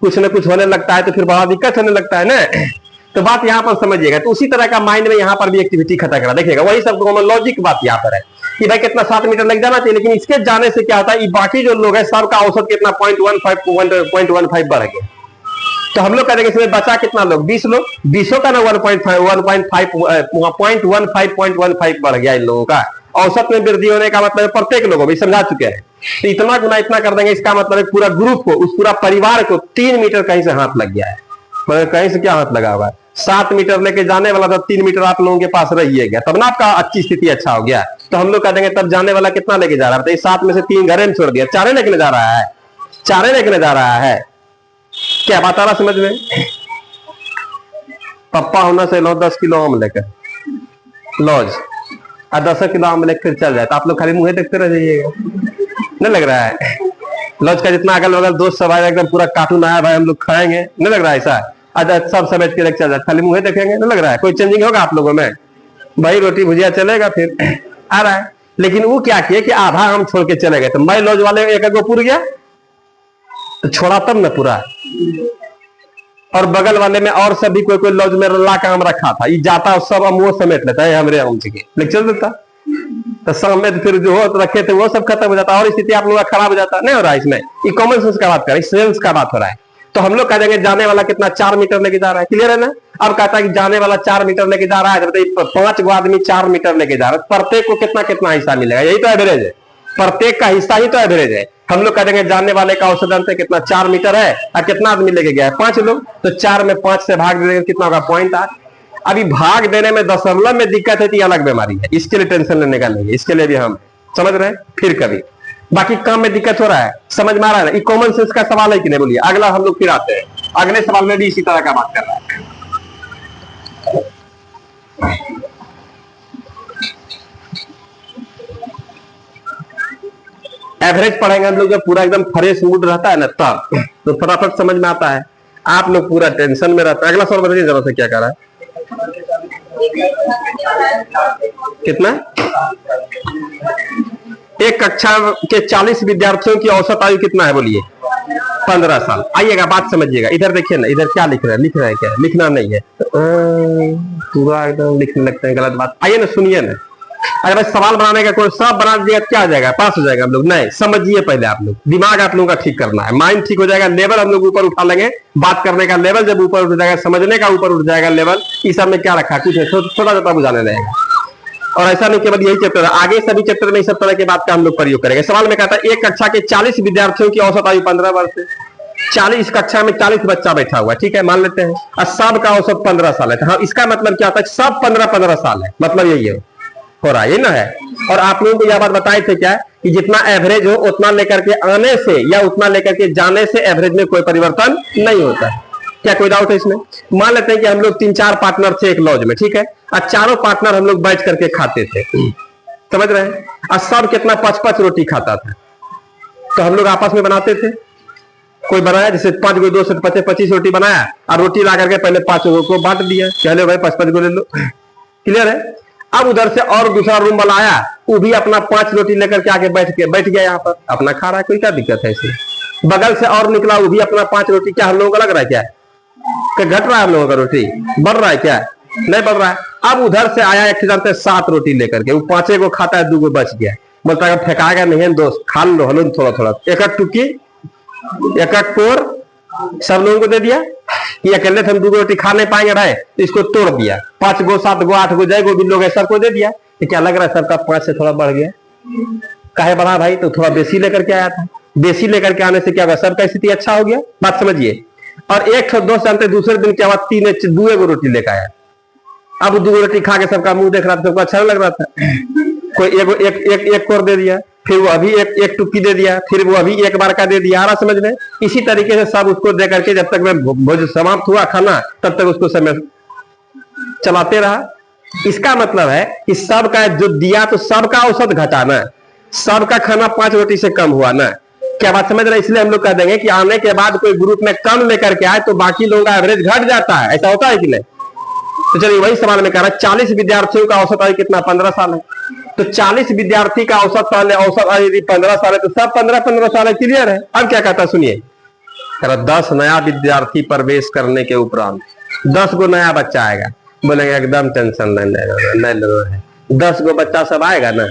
कुछ न कुछ होने लगता है, तो फिर बड़ा दिक्कत होने लगता है ना। तो बात यहाँ पर समझिएगा। तो उसी तरह का माइंड में यहाँ पर भी एक्टिविटी खत्म करा देखिएगा, वही सब लॉजिक बात यहाँ पर है कि भाई कितना 7 मीटर लग जाना चाहिए, लेकिन इसके जाने से क्या होता है, बाकी जो लोग हैं सबका औसत कितना 0.15 बढ़ गया। तो हम लोग करेंगे इसमें बचा कितना लोग, 20 लोग, 20 का ना 1.15 बढ़ गया इन लोगों का। औसत में वृद्धि होने का मतलब प्रत्येक लोगों में समझा चुके हैं। तो इतना गुना इतना कर देंगे, इसका मतलब पूरा ग्रुप को, उस पूरा परिवार को 3 मीटर कहीं से हाथ लग गया है। मगर कहीं से क्या हाथ लगा हुआ है, 7 मीटर लेके जाने वाला था, 3 मीटर आप लोगों के पास रहिए गया, तब ना आपका अच्छी स्थिति अच्छा हो गया। तो हम लोग कह देंगे तब जाने वाला कितना लेके जा रहा है, 7 में से 3 घरे में छोड़ दिया, 4 लेके जा रहा है, 4 लेके जा रहा है। क्या बात आ रहा समझ में? पप्पा होना से लो 10 किलो आम लेकर लॉज और 10 किलो आम लेकर चल जाए, तो आप लोग खाली मुंह देखते रह जाइएगा, नहीं लग रहा है? लॉज का जितना अगल बगल दोस्त सब आया, एकदम पूरा कार्टून आया, भाई हम लोग खाएंगे, नहीं लग रहा है ऐसा? सब समेट के लेकर चल जाए, खाली मुंह देखेंगे, नहीं लग रहा है? कोई चेंजिंग होगा आप लोगों में? भाई रोटी भुजिया चलेगा फिर आ रहा है। लेकिन वो क्या किए कि आधा हम छोड़ के चले गए, तो मैं लॉज वाले एक गो पूर गया तो छोड़ा तब न पूरा, और बगल वाले में और सभी कोई लॉज में ला का आम रखा था, ये जाता सब आम वो समेट लेता है हमरे आम के लेके चल देता, तो समेत फिर जो हो रखे थे वो सब खत्म हो जाता, और स्थिति आप लोगों का खराब हो जाता। नहीं हो रहा है इसमें, ये कॉमन सेंस का बात कर रहे हैं, सेंस का बात हो रहा है। तो हम लोग कह देंगे जाने वाला कितना 4 मीटर लेके जा रहा है, क्लियर है ना? अब कहता है कि जाने वाला 4 मीटर लेके जा रहा है, तो 5 गो आदमी 4 मीटर लेके जा रहा है, प्रत्येक को कितना कितना हिस्सा मिलेगा, यही तो एवरेज है, प्रत्येक का हिस्सा ही तो एवरेज है। हम लोग कह देंगे जाने वाले का औसत अंतर कितना 4 मीटर है, और कितना आदमी लेके गया है 5 लोग, तो 4 में 5 से भाग देंगे कितना होगा 0.8। अभी भाग देने में दशमलव में दिक्कत है तो अलग बीमारी है, इसके लिए टेंशन लेने का नहीं है, इसके लिए भी हम समझ रहे हैं। फिर कभी बाकी काम में दिक्कत हो रहा है, समझ में आ रहा है ना? ये कॉमन सेंस का सवाल है कि नहीं बोलिए? अगला हम लोग फिर आते हैं, अगले सवाल में भी इसी तरह का बात कर रहा है। एवरेज पढ़ेंगे हम लोग जब पूरा एकदम फ्रेश मूड रहता है ना, तब तो फटाफट समझ में आता है। आप लोग पूरा टेंशन में रहता है। अगला सवाल बताइए जरा से, क्या कर रहा है? कितना? एक कक्षा के 40 विद्यार्थियों की औसत आयु कितना है बोलिए? 15 साल। आइएगा बात समझिएगा, इधर देखिए ना, इधर क्या लिख रहा है? लिख रहा है क्या? लिखना नहीं है, पूरा एकदम लिखने लगते हैं, गलत बात। आइए ना सुनिए ना, अगर भाई सवाल बनाने का कोई सब बना दिया क्या आ जाएगा, पास हो जाएगा हम लोग? नहीं, समझिए पहले आप लोग, दिमाग आप लोगों का ठीक करना है, माइंड ठीक हो जाएगा, लेवल हम लोग ऊपर उठा लेंगे, बात करने का लेवल जब ऊपर उठ जाएगा, समझने का ऊपर उठ जाएगा लेवल, इस सब में क्या रखा है? कुछ है, छोटा छोटा बुझाने लगेगा। और ऐसा नहीं केवल यही चैप्टर है, आगे सभी चैप्टर में इस सब तरह की बात का हम लोग प्रयोग करेंगे। सवाल में कहता है एक कक्षा के 40 विद्यार्थियों की औसत आयु 15 वर्ष है। 40 कक्षा में 40 बच्चा बैठा हुआ है, ठीक है, मान लेते हैं, और सब का औसत 15 साल है। हाँ, इसका मतलब क्या होता है? सब 15-15 साल है, मतलब यही है हो रहा है, ये ना है। और आप लोगों को यह बात बताए थे क्या कि जितना एवरेज हो उतना लेकर के आने से या उतना लेकर के जाने से एवरेज में कोई परिवर्तन नहीं होता है। क्या कोई डाउट है इसमें? मान लेते हैं कि हम लोग 3-4 पार्टनर थे एक लॉज में, ठीक है, और चारों पार्टनर हम लोग बैठ करके खाते थे, समझ रहे हैं, और सब कितना 5-5 रोटी खाता था। तो हम लोग आपस में बनाते थे, कोई बनाया जैसे 5 गो 2 से 25 रोटी बनाया, और रोटी ला करके पहले 5 लोगों को बांट दिया, चलो भाई 5-5 गो ले लो, क्लियर है। अब उधर से और दूसरा रूम वाला आया, वो भी अपना 5 रोटी लेकर के आके बैठ गया यहाँ पर, अपना खा रहा है, कोई क्या दिक्कत है इसमें। बगल से और निकला, वो भी अपना 5 रोटी, क्या हम लोगों का लग रहा है क्या घट रहा है? हम लोगों का रोटी बढ़ रहा है क्या? नहीं बढ़ रहा है। अब उधर से आया एक जानते 7 रोटी लेकर के, वो 5 को खाता है, 2 को बच गया, बोलता है फेंकाएगा नहीं है दोस्त, खा लो हलो थोड़ा थोड़ा, एक टुकी एक कोर सब लोगों को दे दिया। ये अकेले हम 2 रोटी खा नहीं पाएंगे भाई, इसको तोड़ दिया, 5 गो 7 गो 8 गो जय गो भी लोग है सबको दे दिया। तो क्या लग रहा है सबका 5 से थोड़ा बढ़ गया? काहे बढ़ा भाई? तो थोड़ा बेसी लेकर के आया था, बेसी लेकर के आने से क्या हुआ? सबका स्थिति अच्छा हो गया, बात समझिए। और एक दोस्त जानते दूसरे दिन क्या हुआ? 2 गो रोटी लेकर आया। अब 2 रोटी खा के सबका मुंह देख रहा था, सबको अच्छा लग रहा था, कोई एक कोर दे दिया, फिर वो अभी एक टुक्की दे दिया, फिर वो अभी एक बार का दे दिया, आ रहा समझ में? इसी तरीके से सब उसको दे करके जब तक मैं भोज समाप्त हुआ खाना, तब तक उसको समय चलाते रहा। इसका मतलब है कि सबका जो दिया तो सबका औसत घटा ना, सबका खाना 5 रोटी से कम हुआ ना, क्या बात समझ रहे? इसलिए हम लोग कह देंगे कि आने के बाद कोई ग्रुप में कम लेकर के आए तो बाकी लोगों का एवरेज घट जाता है, ऐसा होता है कि नहीं? तो चलिए वही सवाल में कह रहा है 40 विद्यार्थियों का औसत आयु कितना? 15 साल है। तो 40 विद्यार्थी का औसत आयु यदि 15 साल है तो सब 15-15 साल है, क्लियर है। अब क्या कहता है सुनिए, 10 नया विद्यार्थी प्रवेश करने के उपरांत 10 गो नया बच्चा आएगा, बोलेंगे एकदम टेंशन नहीं लो है, 10 गो बच्चा सब आएगा ना,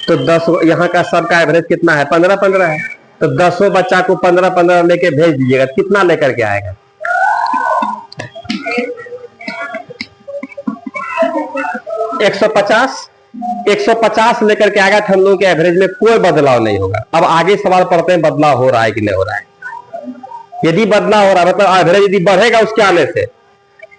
तो 10 यहाँ का सबका एवरेज कितना है, 15-15 है, तो 10 बच्चा को 15-15 लेके भेज दीजिएगा, कितना लेकर के आएगा? 150 लेकर के आएगा, तो हम लोगों के एवरेज में कोई बदलाव नहीं होगा। अब आगे सवाल पढ़ते हैं, बदलाव हो रहा है कि नहीं हो रहा है। यदि बदलाव हो रहा है मतलब एवरेज यदि बढ़ेगा उसके आने से,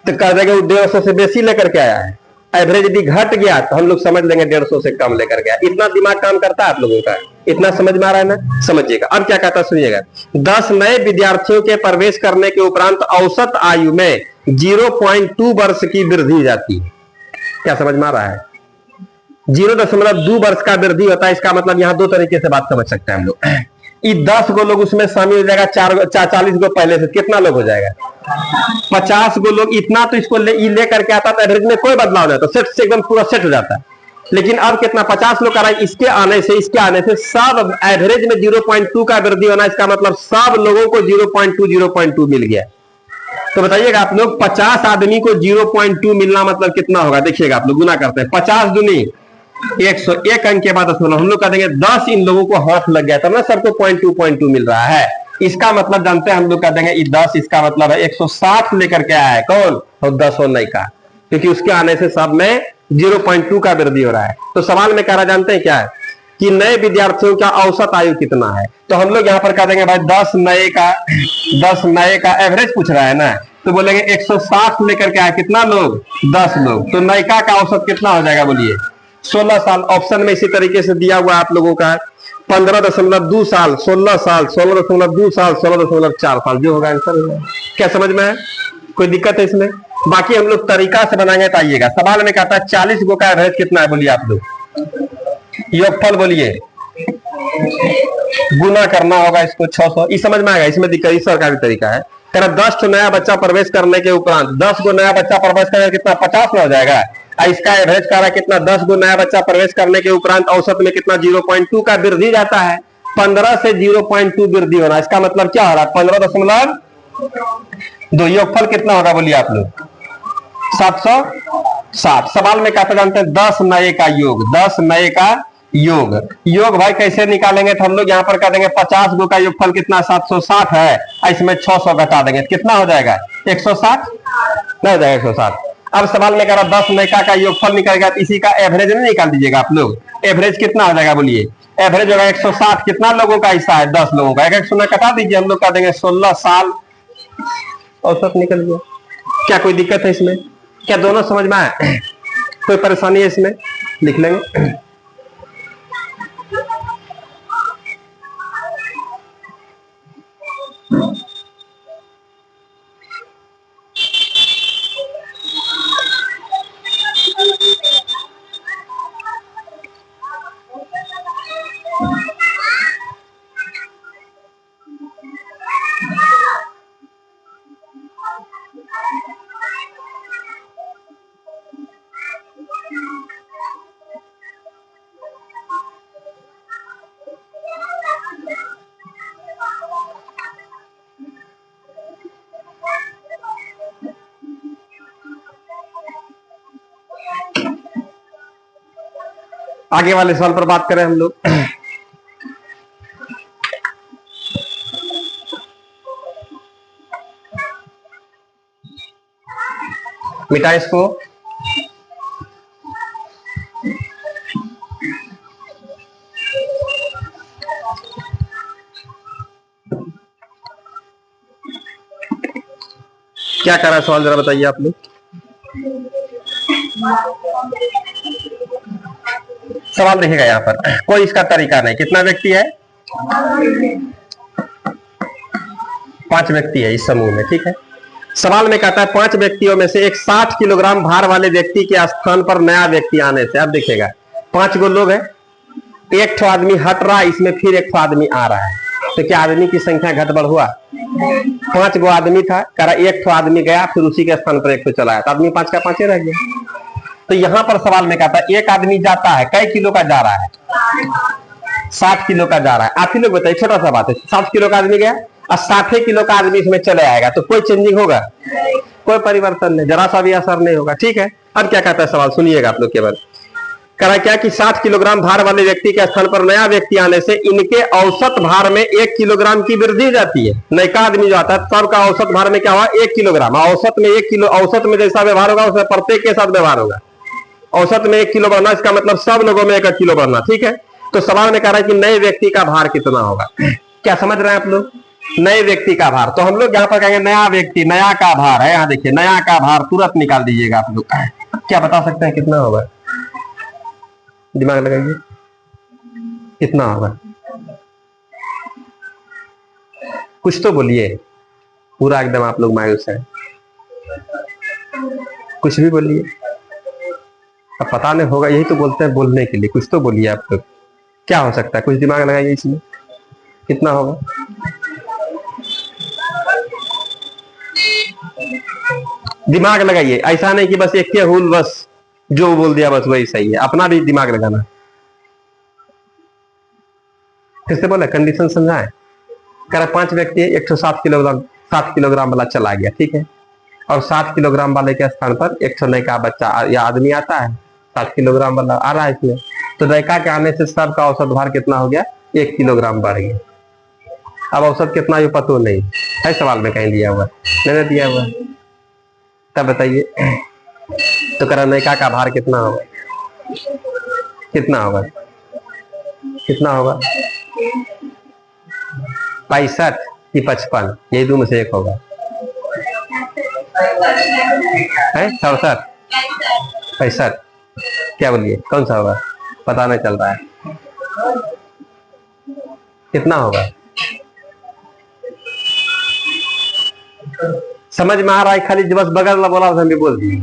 तो कह देंगे वो 150 से बेसी लेकर के आया है। एवरेज यदि घट गया तो हम लोग समझ लेंगे 150 से कम लेकर गया। इतना दिमाग काम करता है आप लोगों का, इतना समझ में आ रहा है ना? समझिएगा। अब क्या कहता है सुनिएगा, 10 नए विद्यार्थियों के प्रवेश करने के उपरांत औसत आयु में 0.2 वर्ष की वृद्धि जाती है। क्या समझ में आ रहा है? 0.2 वर्ष का वृद्धि होता है। इसका मतलब यहाँ दो तरीके से बात समझ सकते हैं हम लोग। 10 गो लोग उसमें शामिल हो जाएगा, 40 गो पहले से, कितना लोग हो जाएगा? 50 गो लोग। इतना तो इसको ले करके आता था, एवरेज में कोई बदलाव नहीं, तो सेट से एकदम पूरा सेट हो जाता है। लेकिन अब कितना 50 लोग आ रहा है, इसके आने से सब एवरेज में 0.2 का वृद्धि होना, इसका मतलब सब लोगों को 0.2 मिल गया। तो बताइएगा आप लोग, 50 आदमी को 0.2 मिलना मतलब कितना होगा? देखिएगा आप लोग, गुना करते हैं, 50 दूनी 101 अंक के बाद हम लोग कह देंगे 10 इन लोगों को हाथ लग गया, तब ना सबको 0.2 मिल रहा है। इसका मतलब जानते हैं हम लोग, कह देंगे 10, इसका मतलब है 160 लेकर के आया है कौन? और 10 और नहीं का, क्योंकि उसके आने से सब में 0.2 का वृद्धि हो रहा है। तो सवाल में कह रहा, जानते हैं क्या है कि नए विद्यार्थियों का औसत आयु कितना है? तो हम लोग यहाँ पर कह देंगे भाई 10 नए का एवरेज पूछ रहा है ना, तो बोलेंगे 160 लेकर के आए, कितना लोग? 10 लोग। तो नयिका का औसत कितना हो जाएगा बोलिए? 16 साल। ऑप्शन में इसी तरीके से दिया हुआ आप लोगों का 15.2 साल, 16 साल, 16.2 साल, 16.4 साल, जो होगा आंसर होगा। क्या समझ में है? कोई दिक्कत है इसमें? बाकी हम लोग तरीका से बनाएंगे तो आइएगा। सवाल में कहता है 40 गो का एवरेज कितना है बोलिए आप लोग? योगफल बोलिए, गुना करना होगा इसको 600, इस समझ में आएगा। इसमें दिक्कत इस सरकारी तरीका है। 10 नया बच्चा प्रवेश करने के उपरांत 10 गो नया बच्चा प्रवेश करेगा, कितना? 50 में हो जाएगा। इसका एवरेज कर रहा है कितना? 10 गो नया बच्चा प्रवेश करने के उपरांत औसत में कितना? 0.2 का वृद्धि जाता है। 15 से 0.2 वृद्धि होना, इसका मतलब क्या हो रहा है? 15.2। योगफल कितना होगा बोलिए आप लोग? 760। सवाल में कहते जानते हैं 10 नए का योग, 10 नए का योग भाई कैसे निकालेंगे? तो हम लोग यहाँ पर कह देंगे 50 गो का योगफल कितना? 760 है, इसमें 600 घटा देंगे, कितना हो जाएगा? 160 नहीं हो जाएगा, 160। अब सवाल में कह रहा 10 नयिका का योगफल निकलेगा, तो इसी का एवरेज नहीं निकाल दीजिएगा आप लोग? एवरेज कितना हो जाएगा बोलिए? एवरेज होगा 160। कितना लोगों का हिस्सा है? 10 लोगों का। 1 कटा दीजिए, हम लोग कह देंगे 16 साल औसत निकल गया। क्या कोई दिक्कत है इसमें? क्या दोनों समझ में आए? कोई परेशानी है इसमें? लिख लेंगे। आगे वाले सवाल पर बात करें हम लोग। मिटा इसको। क्या कर रहा है सवाल, जरा बताइए आप लोग। सवाल देखिएगा यहाँ पर, कोई इसका तरीका नहीं। कितना व्यक्ति है? 5 व्यक्ति है इस समूह में, ठीक है। सवाल में कहता है 5 व्यक्तियों में से एक 60 किलोग्राम भार वाले व्यक्ति के स्थान पर नया व्यक्ति आने से, अब देखिएगा 5 गो लोग हैं, एक ठो आदमी हट रहा है, इसमें फिर एक ठो आदमी आ रहा है, तो क्या आदमी की संख्या घट बढ़ हुआ? 5 गो आदमी था, कह रहा एक ठो आदमी गया, फिर उसी के स्थान पर एक ठो चला आया, तो आदमी 5 का 5 रह गया। तो यहां पर सवाल में कहता है एक आदमी जाता है, कई किलो का जा रहा है? 60 किलो का जा रहा है। आप ही लोग बताइए, छोटा सा बात है, 60 किलो का आदमी गया और 60 किलो का आदमी इसमें चले आएगा, तो कोई चेंजिंग होगा? कोई परिवर्तन नहीं, जरा सा भी असर नहीं होगा। ठीक है, अब क्या कहता है सवाल, सुनिएगा आप लोग केवल। कह रहा क्या कि 60 किलोग्राम भार वाले व्यक्ति के स्थान पर नया व्यक्ति आने से इनके औसत भार में 1 किलोग्राम की वृद्धि हो जाती है। नया आदमी जो आता है तब का औसत भार में क्या हुआ, 1 किलोग्राम। औसत में 1 किलो, औसत में जैसा व्यवहार होगा उसमें प्रत्येक के साथ व्यवहार होगा। औसत में 1 किलो बढ़ना, इसका मतलब सब लोगों में 1 किलो बढ़ना। ठीक है, तो सवाल में कह रहा है कि नए व्यक्ति का भार कितना होगा। क्या समझ रहे हैं आप लोग, नए व्यक्ति का भार। तो हम लोग यहाँ पर कहेंगे नया व्यक्ति, नया का भार है, यहाँ देखिए नया का भार तुरंत निकाल दीजिएगा आप लोग। क्या बता सकते हैं कितना होगा, दिमाग लगाइए, कितना होगा, कुछ तो बोलिए। पूरा एकदम आप लोग मायूस हैं, कुछ भी बोलिए। अब पता नहीं होगा, यही तो बोलते हैं बोलने के लिए, कुछ तो बोलिए आप लोग। क्या हो सकता है, कुछ दिमाग लगाइए इसमें, कितना होगा। दिमाग लगाइए, ऐसा नहीं कि बस एक के हुल बस जो बोल दिया बस वही सही है, अपना भी दिमाग लगाना। फिर से बोला, कंडीशन समझाए। कह रहा 5 व्यक्ति 7 किलोग्राम वाला चला गया। ठीक है, और 7 किलोग्राम वाले के स्थान पर 100 नए का बच्चा या आदमी आता है, 7 किलोग्राम वाला आ रहा है इसमें। तो नयका के आने से सबका औसत भार कितना हो गया, 1 किलोग्राम बढ़ गया। अब औसत कितना ये पता नहीं है, सवाल में कहीं दिया हुआ नहीं दिया हुआ, तब बताइए। तो कह रहा नयका का भार कितना होगा, कितना होगा, कितना होगा, 65 कि 55, यही दो में से एक होगा। 67 65, क्या बोलिए कौन सा होगा, पता नहीं चल रहा है, कितना होगा, समझ में आ रहा है। खाली बस बगल वाला बोला हम भी बोल दिए,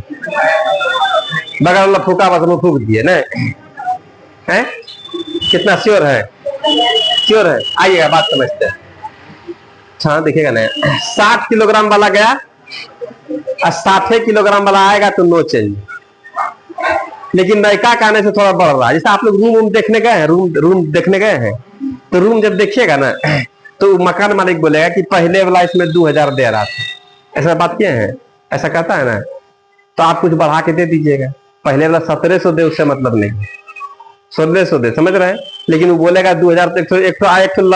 बगल वाला फूका बस हम फूक दिए ना है। कितना श्योर है, श्योर है, आइएगा बात समझते हैं। अच्छा देखिएगा ना, 60 किलोग्राम वाला गया और 60 किलोग्राम वाला आएगा तो नो चेंज। लेकिन नयका का आने से थोड़ा बढ़ रहा है। जैसे आप लोग रूम देखने गए हैं, रूम देखने गए हैं, तो रूम जब देखिएगा ना तो मकान मालिक बोलेगा कि पहले वाला इसमें 2000 दे रहा था, ऐसा बात किए हैं, ऐसा कहता है ना, तो आप कुछ बढ़ा के दे दीजिएगा। पहले वाला 1700 दे, उससे मतलब नहीं, 1600 दे, समझ रहे हैं। लेकिन वो बोलेगा 2000 तो एक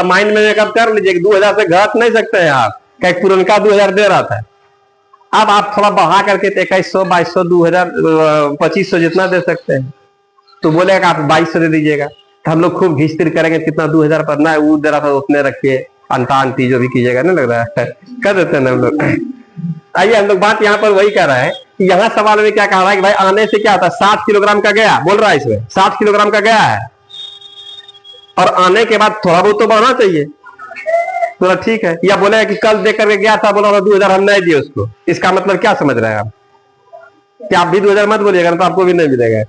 माइंड में कब कर लीजिए, 2000 से घट नहीं सकते हैं आप, क्या पुरनका 2000 दे रहा था। अब आप थोड़ा बढ़ा करके 2100 2200 2000 2500 जितना दे सकते हैं, तो बोलेगा आप 2200 दे दीजिएगा। तो हम लोग खूब घिस-तिर करेंगे, कितना 2000 पढ़ना है, वो दे रहा था उतने रखिए, अंता अंती जो भी कीजिएगा, नहीं लग रहा है, कर देते हैं ना हम लोग। आइए हम लोग बात यहाँ पर वही कर रहे हैं कि यहाँ सवाल में क्या कह रहा है कि भाई आने से क्या होता है, 60 किलोग्राम का गया, बोल रहा है इसमें 60 किलोग्राम का गया है, और आने के बाद थोड़ा बहुत तो बढ़ना चाहिए। बोला ठीक है, या बोले कि कल देख करके गया था, बोला 2000 हम नहीं दिए उसको, इसका मतलब क्या समझ रहे हैं आप, क्या आप भी 2000 मत बोलिएगा तो आपको भी नहीं मिलेगा,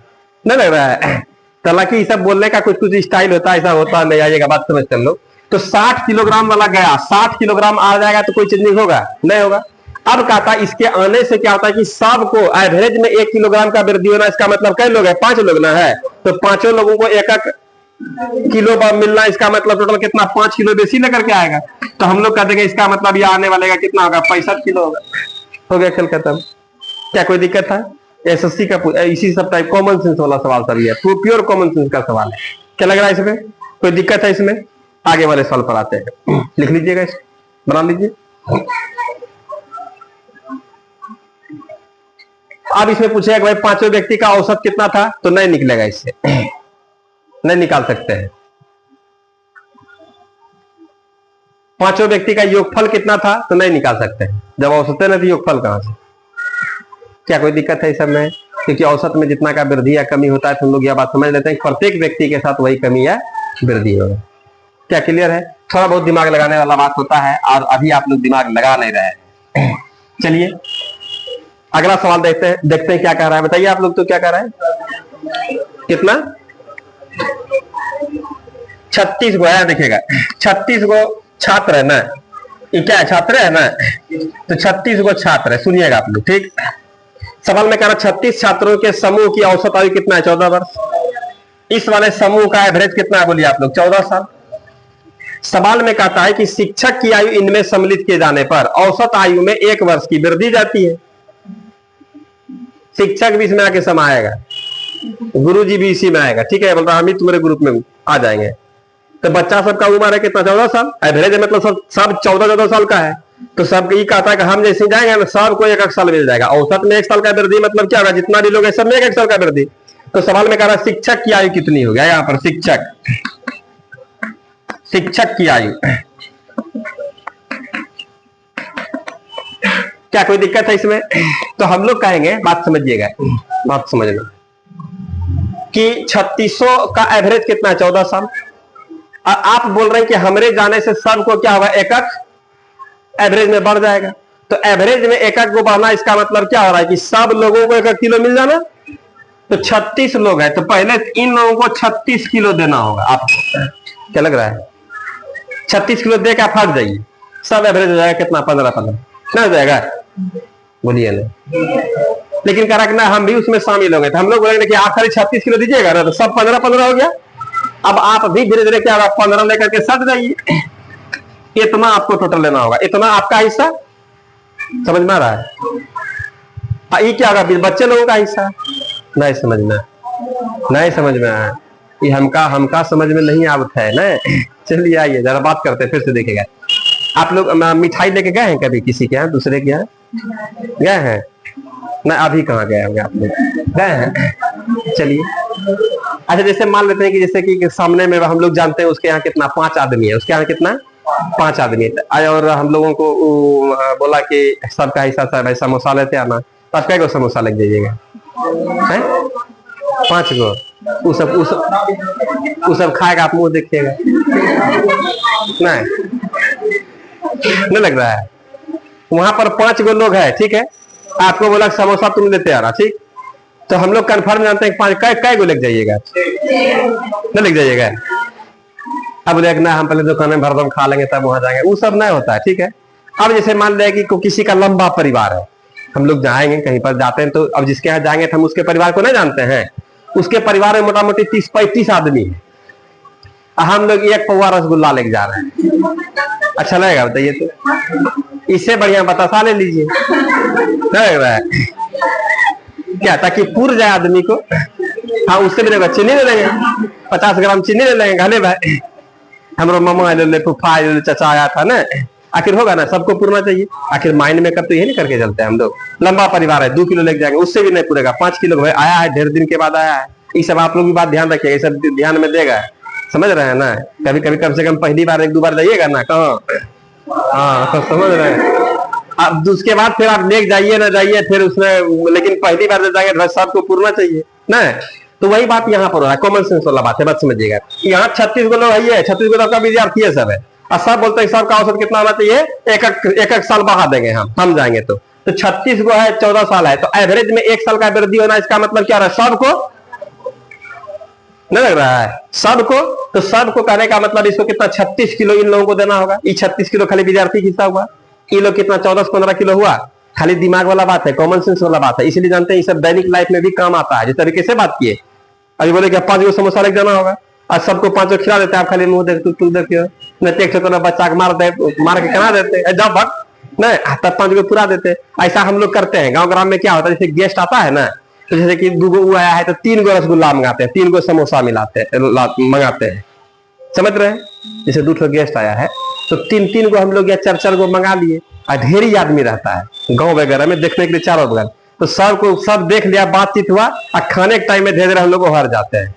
नहीं लग रहा है। हालांकि सब बोलने का कुछ कुछ स्टाइल होता है, ऐसा होता नहीं, आइएगा बात समझ कर लो। तो 60 किलोग्राम वाला गया, 60 किलोग्राम आ जाएगा तो कोई चेंजिंग होगा नहीं होगा। अब कहता है इसके आने से क्या होता है कि सबको एवरेज में 1 किलोग्राम का वृद्धि होना। इसका मतलब कई लोग हैं, 5 लोग ना है, तो 5 लोगों को 1 किलो मिलना, इसका मतलब टोटल कितना, 5 किलो बेसी लेकर के आएगा। तो हम लोग कह देंगे इसका मतलब ये आने वाले का कितना होगा, 65 किलो होगा। हो गया खेल खत्म। क्या कोई दिक्कत है, एसएससी का इसी सब टाइप कॉमन सेंस वाला सवाल सर, ये प्योर कॉमन सेंस का सवाल है। क्या लग रहा है इसमें, कोई दिक्कत है इसमें, आगे वाले सवाल पर आते हैं। लिख लीजिएगा, बना लीजिए। अब इसमें पूछेगा कि भाई 5वें व्यक्ति का औसत कितना था, तो नहीं निकलेगा, इससे नहीं निकाल सकते हैं। 5वें व्यक्ति का योगफल कितना था, तो नहीं निकाल सकते हैं, जब औसत नहीं थी योगफल कहां से। क्या कोई दिक्कत है इस सब में, क्योंकि औसत में जितना का वृद्धि या कमी होता है तो हम लोग यह बात समझ लेते हैं कि प्रत्येक व्यक्ति के साथ वही कमी या वृद्धि होगा। क्या क्लियर है, थोड़ा बहुत दिमाग लगाने वाला बात होता है, और अभी आप लोग दिमाग लगा नहीं रहे हैं। चलिए अगला सवाल देखते हैं क्या कह रहा है, बताइए आप लोग तो क्या कह रहा है, कितना 36 गो है, देखिएगा 36 गो छात्र है ना, ये क्या है, छात्र है ना, तो 36 गो छात्र है। सुनिएगा आप लोग, ठीक। सवाल में कह रहा 36 छात्रों के समूह की औसत आयु कितना है, 14 वर्ष। इस वाले समूह का एवरेज कितना है, बोलिए आप लोग, 14 साल। सवाल में कहता है कि शिक्षक की आयु इनमें सम्मिलित किए जाने पर औसत आयु में 1 वर्ष की वृद्धि जाती है। शिक्षक भी इसमें आके समाएगा, गुरु जी भी इसी में आएगा, ठीक है। बोलता हम ही तुम्हारे ग्रुप में आ जाएंगे। तो बच्चा सबका उम्र है कितना, 14 साल एवरेज, मतलब सब 14 साल का है। तो सब ये कहता है कि हम जैसे जाएंगे ना सबको एक साल मिल जाएगा। औसत में 1 साल का वृद्धि, मतलब क्या होगा, जितना भी लोग है सब में 1 साल का वृद्धि। तो सवाल में कह रहा है शिक्षक की आयु कितनी हो गया, यहाँ पर शिक्षक की आयु, क्या कोई दिक्कत है इसमें? तो हम लोग कहेंगे, बात समझिएगा, बात समझना कि 3600 का एवरेज कितना है, 14 साल। और आप बोल रहे हैं कि हमरे जाने से सबको क्या होगा, एकक एवरेज में बढ़ जाएगा। तो एवरेज में एकक को बढ़ना, इसका मतलब क्या हो रहा है कि सब लोगों को 1 किलो मिल जाना। तो 36 लोग हैं, तो पहले इन लोगों को 36 किलो देना होगा आपको। क्या लग रहा है? 36 किलो दे के आप हट जाइए, सब एवरेज हो जाएगा कितना, 15 ना हो जाएगा? बोलिए ना। लेकिन कह रहा कि ना हम भी उसमें शामिल हो गए, तो हम लोग बोलेंगे कि आप खाली 36 किलो दीजिएगा ना, तो सब 15 हो गया। अब आप भी धीरे धीरे क्या 15 लेकर के सट जाइए, इतना आपको टोटल लेना होगा, इतना आपका हिस्सा। समझ में आ रहा है? ये क्या होगा, बच्चे लोगों का हिस्सा नहीं समझ में, नहीं समझ में आया, ये हमका समझ में नहीं आता है ना। चलिए आइए जरा बात करते हैं, फिर से देखेगा। आप लोग मिठाई लेके गए हैं कभी किसी के यहाँ, दूसरे के यहाँ गए हैं ना? अभी कहाँ गए होंगे आप लोग, गए हैं? चलिए अच्छा, जैसे मान लेते हैं कि जैसे कि सामने में हम लोग जानते हैं उसके यहाँ कितना 5 आदमी है, उसके यहाँ कितना 5 आदमी है, और हम लोगों को बोला कि सबका हिस्सा सब है, समोसा लेते आना। तो आप क्या समोसा लग जाइएगा, 5 गो, वो सब खाएगा, आप मुंह देखिएगा, नहीं लग रहा है? वहां पर 5 गो लोग है, ठीक है, आपको बोला समोसा तुम लेते आ रहा, ठीक, तो हम लोग कन्फर्म जानते हैं 5 कै गो लग जाइएगा, नहीं लग जाइएगा? अब देखना हम पहले दुकान में भरदम खा लेंगे तब वहां जाएंगे, वो सब नहीं होता है, ठीक है। अब जैसे मान लिया कि किसी का लंबा परिवार है, हम लोग जाएंगे कहीं पर जाते हैं, तो अब जिसके यहाँ जाएंगे तो हम उसके परिवार को नहीं जानते हैं, उसके परिवार में मोटा मोटी 30-35 आदमी है, हम लोग 1 पौवा रसगुल्ला लेके जा रहे हैं, अच्छा लगेगा बताइए? तो इससे बढ़िया बतासा ले लीजिए, नहीं लग रहा है क्या, ताकि पूर जाए आदमी को। हाँ, उससे भी चीनी ले लेंगे, 50 ग्राम चीनी ले लेंगे, घले भाई हमारे मामा ले फूफा ले चाचा आया था ना, आखिर होगा ना, सबको पूरना चाहिए। आखिर माइंड में करते यही नहीं करके चलते हैं हम लोग। लंबा परिवार है, 2 किलो लेके जाएंगे, उससे भी नहीं पूरेगा, 5 किलो आया है, ढेर दिन के बाद आया है। ये सब आप लोग की बात ध्यान रखिएगा, ये सब ध्यान में देगा, समझ रहे हैं ना? कभी कभी कम से कम पहली बार 1-2 बार जाइएगा ना, कहाँ, हाँ समझ रहे हैं। अब उसके बाद फिर आप लेके जाइए ना जाइए फिर उसमें, लेकिन पहली बार जब जाएंगे सबको पूरना चाहिए ना। तो वही बात यहाँ पर हो रहा है, कॉमन सेंस वाला बात है, बात समझिएगा। यहाँ 36 गो लोग है, 36 गो लोग का विद्यार्थी है सब है, और सब बोलते हैं सबका औसत कितना होना चाहिए, एक साल बढ़ा देंगे हम जाएंगे तो 36 गो है, 14 साल है, तो एवरेज में 1 साल का वृद्धि होना, इसका मतलब क्या रहा है, सबको नहीं लग रहा है, सबको। तो सबको कहने का मतलब इसको कितना 36 किलो इन लोगों को देना होगा। ये 36 किलो खाली विद्यार्थी हिस्सा हुआ, ये लोग कितना 14-15 किलो हुआ, खाली दिमाग वाला बात है, कॉमन सेंस वाला बात है, इसलिए जानते हैं ये सब दैनिक लाइफ में भी काम आता है। जिस तरीके से बात किए, अभी बोले क्या 5 गो समोसा लेके जाना होगा, आज सबको 5 गो खिला देते हैं, आप खाली मुंह देख तू देखियो, नहीं देख सकते बच्चा को मार के करा देते जब भग नहीं, तब 5 गो पूरा देते। ऐसा हम लोग करते हैं। गाँव ग्राम में क्या होता है, जैसे गेस्ट आता है ना, तो जैसे कि 2 गो आया है तो 3 गो रसगुल्ला मंगाते हैं, 3 गो समोसा मंगाते हैं, समझ रहे हैं? जैसे 2 गेस्ट आया है तो 3-3 गो हम लोग या 4-4 गो मंगा लिए, और ढेर ही आदमी रहता है गांव वगैरह में देखने के लिए चारों बगल, तो सब देख लिया, बातचीत हुआ, और खाने के टाइम में धीरे धीरे हम लोग हार जाते हैं।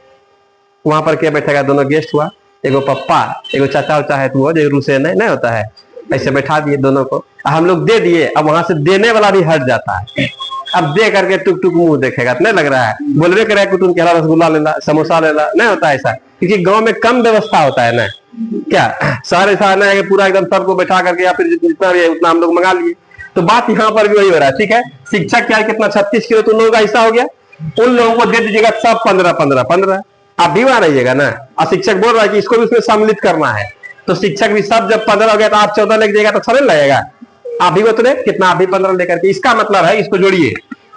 वहां पर क्या बैठेगा, दोनों गेस्ट हुआ, एगो पप्पा एगो चाचा उचा है, तो वो जो रूसे नहीं होता है, ऐसे बैठा दिए दोनों को, हम लोग दे दिए। अब वहां से देने वाला भी हट जाता है, अब दे करके टुक टुक मुंह देखेगा, नहीं लग रहा है, बोलवे करे कुटुम के रसगुल्ला लेला, समोसा लेला, नहीं होता ऐसा, क्योंकि गांव में कम व्यवस्था होता है ना, क्या शहर ऐसा ना है कि पूरा एकदम सबको बैठा करके या फिर जितना भी है उतना हम लोग मंगा लिए। तो बात यहाँ पर भी वही हो रहा है, ठीक है। शिक्षक क्या है, कितना 36 किलो तो उन लोगों का हिस्सा हो गया, उन लोगों को दे दीजिएगा सब 15-15-15, आप भी वहां रहिएगा ना। और शिक्षक बोल रहा है कि इसको भी उसमें सम्मिलित करना है, तो शिक्षक भी सब जब 15 हो गया तो आप 14 लेके जाएगा तो अच्छा नहीं लगेगा, आप भी उतने कितना, आप भी 15 लेकर के, इसका मतलब है, इसको जोड़िए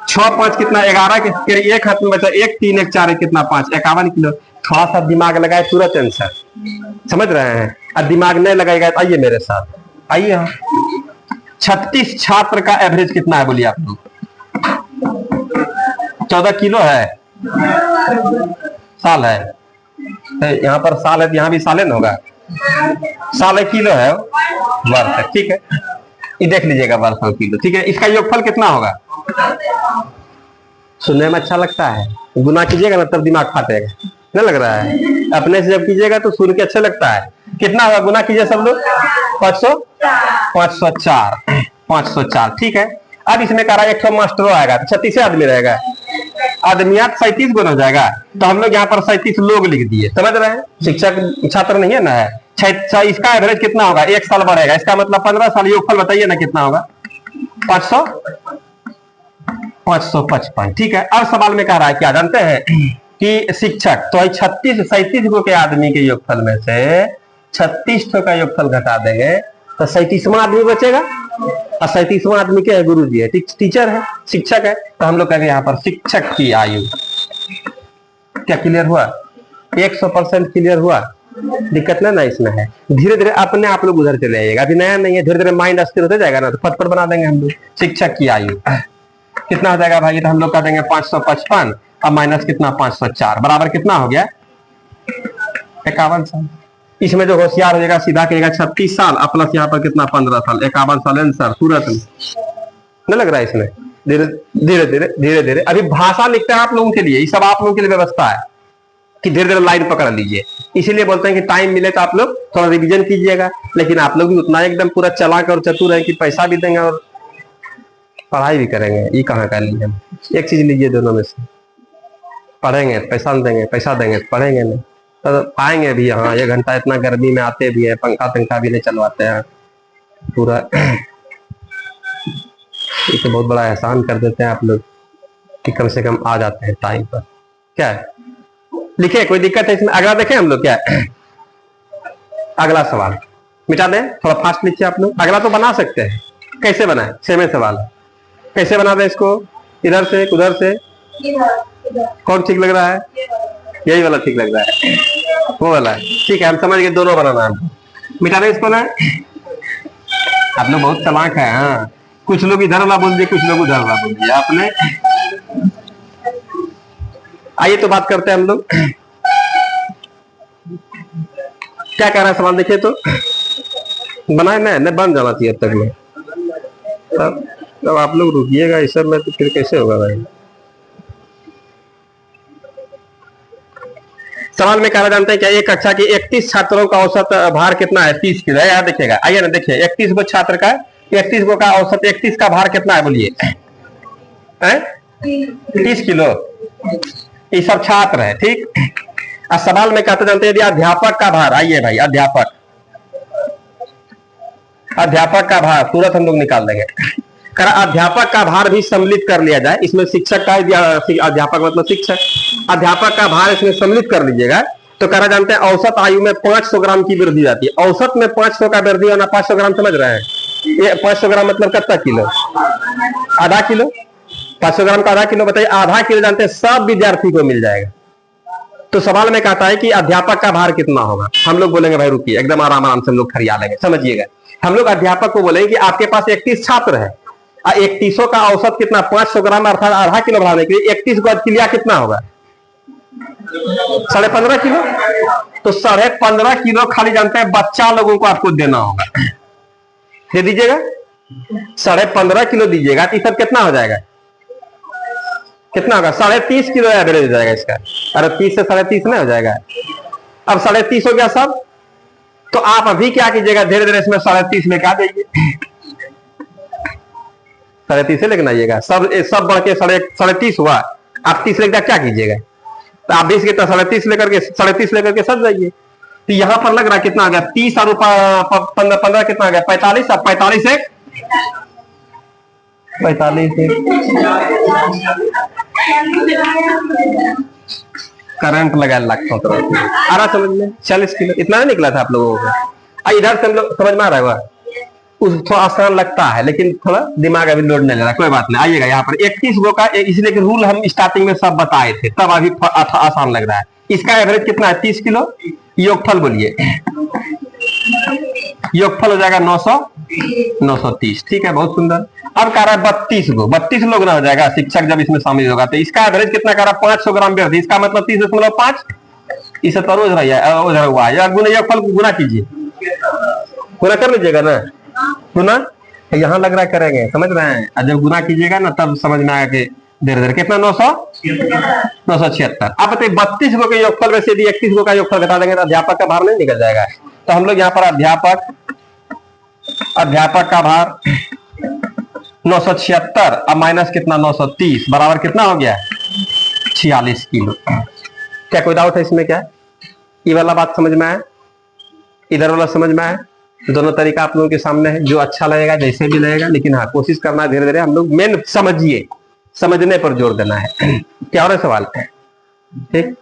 6-5 कितना 11 के, एक हाथ में बचा 1 3 1 4 कितना 5 51 किलो। थोड़ा सा दिमाग लगाए तुरंत आंसर, समझ रहे हैं। और दिमाग नहीं लगाएगा तो आइए मेरे साथ, आइए। 36 छात्र का एवरेज कितना है बोलिए आप लोग, 14 किलो है, साल है, यहाँ पर साल है, यहाँ भी सालन होगा, साल 1 किलो है, वर्ष है, ठीक है, ये देख लीजिएगा वर्ष और किलो, ठीक है। इसका योगफल कितना होगा? सुनने में अच्छा लगता है, गुना कीजिएगा ना तब दिमाग फाटेगा, नहीं लग रहा है? अपने से जब कीजिएगा तो सुन के अच्छा लगता है। कितना होगा? गुना कीजिए सब लोग। 504, ठीक है। अब इसमें कह रहा है 100 मास्टरों आएगा तो 36 आदमी रहेगा, आदमियात 37 गुना हो जाएगा, तो हम लोग यहाँ पर 37 लोग लिख दिए, समझ रहे हैं? शिक्षक छात्र नहीं है ना है। इसका एवरेज कितना होगा? 1 साल बढ़ेगा, इसका मतलब 15 साल। योगफल बताइए ना कितना होगा? 555, ठीक है। अब सवाल में कह रहा है क्या जानते हैं कि शिक्षक तो 37 गो के आदमी के योगफल में से 36 का योगफल घटा देंगे तो 37वां आदमी बचेगा, और 37वां आदमी क्या है? गुरु जी है, टीचर है, शिक्षक है। तो हम लोग कहेंगे यहाँ पर शिक्षक की आयु। क्या क्लियर हुआ? 100% क्लियर हुआ? दिक्कत ना इसमें है। धीरे धीरे अपने आप लोग उधर चले आइएगा, अभी नया नहीं है, धीरे धीरे माइंड अस्थिर होते जाएगा ना तो फटफट बना देंगे हम लोग। शिक्षक की आयु कितना हो जाएगा भाई? तो हम लोग कह देंगे 555 और माइनस कितना? 504 बराबर कितना हो गया? 51 साल। इसमें जो होशियार हो जाएगा सीधा कहेगा 36 साल और प्लस यहाँ पर कितना? 15 साल, 51 साल आंसर तुरंत। नहीं लग रहा है इसमें? धीरे धीरे अभी भाषा लिखते हैं आप लोगों के लिए, ये सब आप लोगों के लिए व्यवस्था है कि धीरे धीरे लाइन पकड़ लीजिए। इसीलिए बोलते हैं कि टाइम मिले तो आप लोग थोड़ा रिवीजन कीजिएगा, लेकिन आप लोग भी उतना एकदम पूरा चालाक और चतुर है कि पैसा भी देंगे और पढ़ाई भी करेंगे। ये कहाँ कर लिए हम? एक चीज लीजिए दोनों में से, पढ़ेंगे पैसा देंगे, पैसा देंगे पढ़ेंगे नहीं तो आएंगे भी यहाँ 1 घंटा, इतना गर्मी में आते भी है, पंखा भी नहीं चलवाते हैं पूरा। इसे बहुत बड़ा एहसान कर देते हैं आप लोग कि कम से कम आ जाते हैं टाइम पर। क्या है? लिखे, कोई दिक्कत है इसमें? अगला देखें हम लोग क्या? अगला सवाल मिटा दें, थोड़ा फास्ट लिखिए आप लोग। अगला तो बना सकते हैं, कैसे बनाए? सेम सवाल कैसे बना दें इसको? इधर से उधर से? कौन ठीक लग रहा है? यही वाला ठीक लग रहा है, वो वाला है, ठीक है। हम समझ गए, दोनों बनाना है। मिटा दें इसको ना? आप लोग बहुत चालाक है। हाँ, कुछ लोग इधर वाला बोल दिए, कुछ लोग उधर वाला बोल दिया आपने। आइए तो बात करते हैं हम लोग। क्या कह रहा है सवाल? देखिए तो बनाए नहीं बन जाना चाहिए अब तक में। तब आप लोग रुकिएगा इस सब में तो फिर कैसे होगा भाई? सवाल में कहा जानते हैं क्या? एक कक्षा के 31 छात्रों का औसत भार कितना है? 30 किलो है। यहाँ देखिएगा, आइए ना देखिए, 31 गो छात्र का 31 गो का औसत 31 का भार कितना है? बोलिए। 30 किलो। ये सब छात्र है, ठीक। और सवाल में कहते जानते हैं यदि अध्यापक का भार, आइए भाई, अध्यापक का भार तुरंत हम लोग निकाल देंगे। अध्यापक का भार भी सम्मिलित कर लिया जाए, इसमें शिक्षक का अध्यापक मतलब शिक्षक, अध्यापक का भार इसमें सम्मिलित कर लीजिएगा तो करा जानते हैं औसत आयु में 500 ग्राम की वृद्धि जाती है। औसत में 500 का वृद्धि होना, 500 ग्राम समझ रहे हैं? ये 500 ग्राम मतलब कितना किलो? आधा किलो। 500 ग्राम का आधा किलो, बताइए आधा किलो जानते हैं सब विद्यार्थी को मिल जाएगा। तो सवाल में कहता है कि अध्यापक का भार कितना होगा? हम लोग बोलेंगे भाई रुकिए, एकदम आराम से हम लोग खरिया लेंगे, समझिएगा। हम लोग अध्यापक को बोलेंगे कि आपके पास 31 छात्र है, 31 का औसत कितना? 500 ग्राम अर्थात आधा किलो बढ़ाने के लिए 31 को किलिया कितना होगा? 15.5 किलो। तो 15.5 किलो खाली जानते हैं बच्चा लोगों को आपको देना होगा। दे दीजिएगा, 15.5 किलो दीजिएगा तो सब कितना हो जाएगा? कितना होगा? 30.5 किलो एवरेज हो जाएगा इसका। अरे 30 से 30.5 नहीं हो जाएगा? अब 30.5 हो गया सब। तो आप अभी क्या कीजिएगा, धीरे धीरे इसमें 30.5 लेके आ जाइए, 30.5 से लेकर आइएगा। सब बढ़ के 30.5 हुआ, आप 30 लेकर क्या कीजिएगा? तो आप 20 के 30.5 लेकर के सब जाइए। तो यहां पर लग रहा कितना आ गया? 30 और 15 कितना आ गया? 45। अब 45 एक 45 करंट लगा लगता तो आ रहा समझ में? 40 किलो इतना नहीं निकला था आप लोगों को। इधर से हम लोग समझ में आ रहा है, थोड़ा आसान लगता है लेकिन थोड़ा दिमाग अभी लोड नहीं ले रहा, कोई बात नहीं। आइएगा यहाँ पर 31 गो का, इसलिए कि रूल हम स्टार्टिंग में सब बताए थे, तब अभी आसान लग रहा है। इसका एवरेज कितना है? 30 किलो। योगफल बोलिए, योगफल हो जाएगा 930। ठीक है, बहुत सुंदर। अब कह रहा है 32 लोग ना हो जाएगा शिक्षक जब इसमें शामिल होगा, तो इसका एवरेज कितना कह रहा है 500 ग्राम व्यक्ति, इसका मतलब 30.5 इसे तो रोज रहा हुआ है। गुना योगफल को गुना कीजिए, गुना कर लीजिएगा ना, गुना यहाँ लग रहा है करेंगे, समझ रहे हैं। और जब गुना कीजिएगा ना तब समझ में आया कि धीरे धीरे कितना 976। अब बताइए 32 गो के योगफल में से यदि 31 गो का योगफल घटा देंगे तो अध्यापक का भार नहीं निकल जाएगा। तो हम लोग यहाँ पर अध्यापक का भार 976 अब माइनस कितना 930 बराबर कितना हो गया 46 किलो। क्या कोई डाउट है इसमें? क्या ये वाला बात समझ में आया, इधर वाला समझ में आया? दोनों तरीका आप लोगों के सामने है, जो अच्छा लगेगा जैसे भी लगेगा, लेकिन हाँ कोशिश करना है धीरे धीरे। हम लोग मेन समझिए, समझने पर जोर देना है। क्या और सवाल है? ठीक।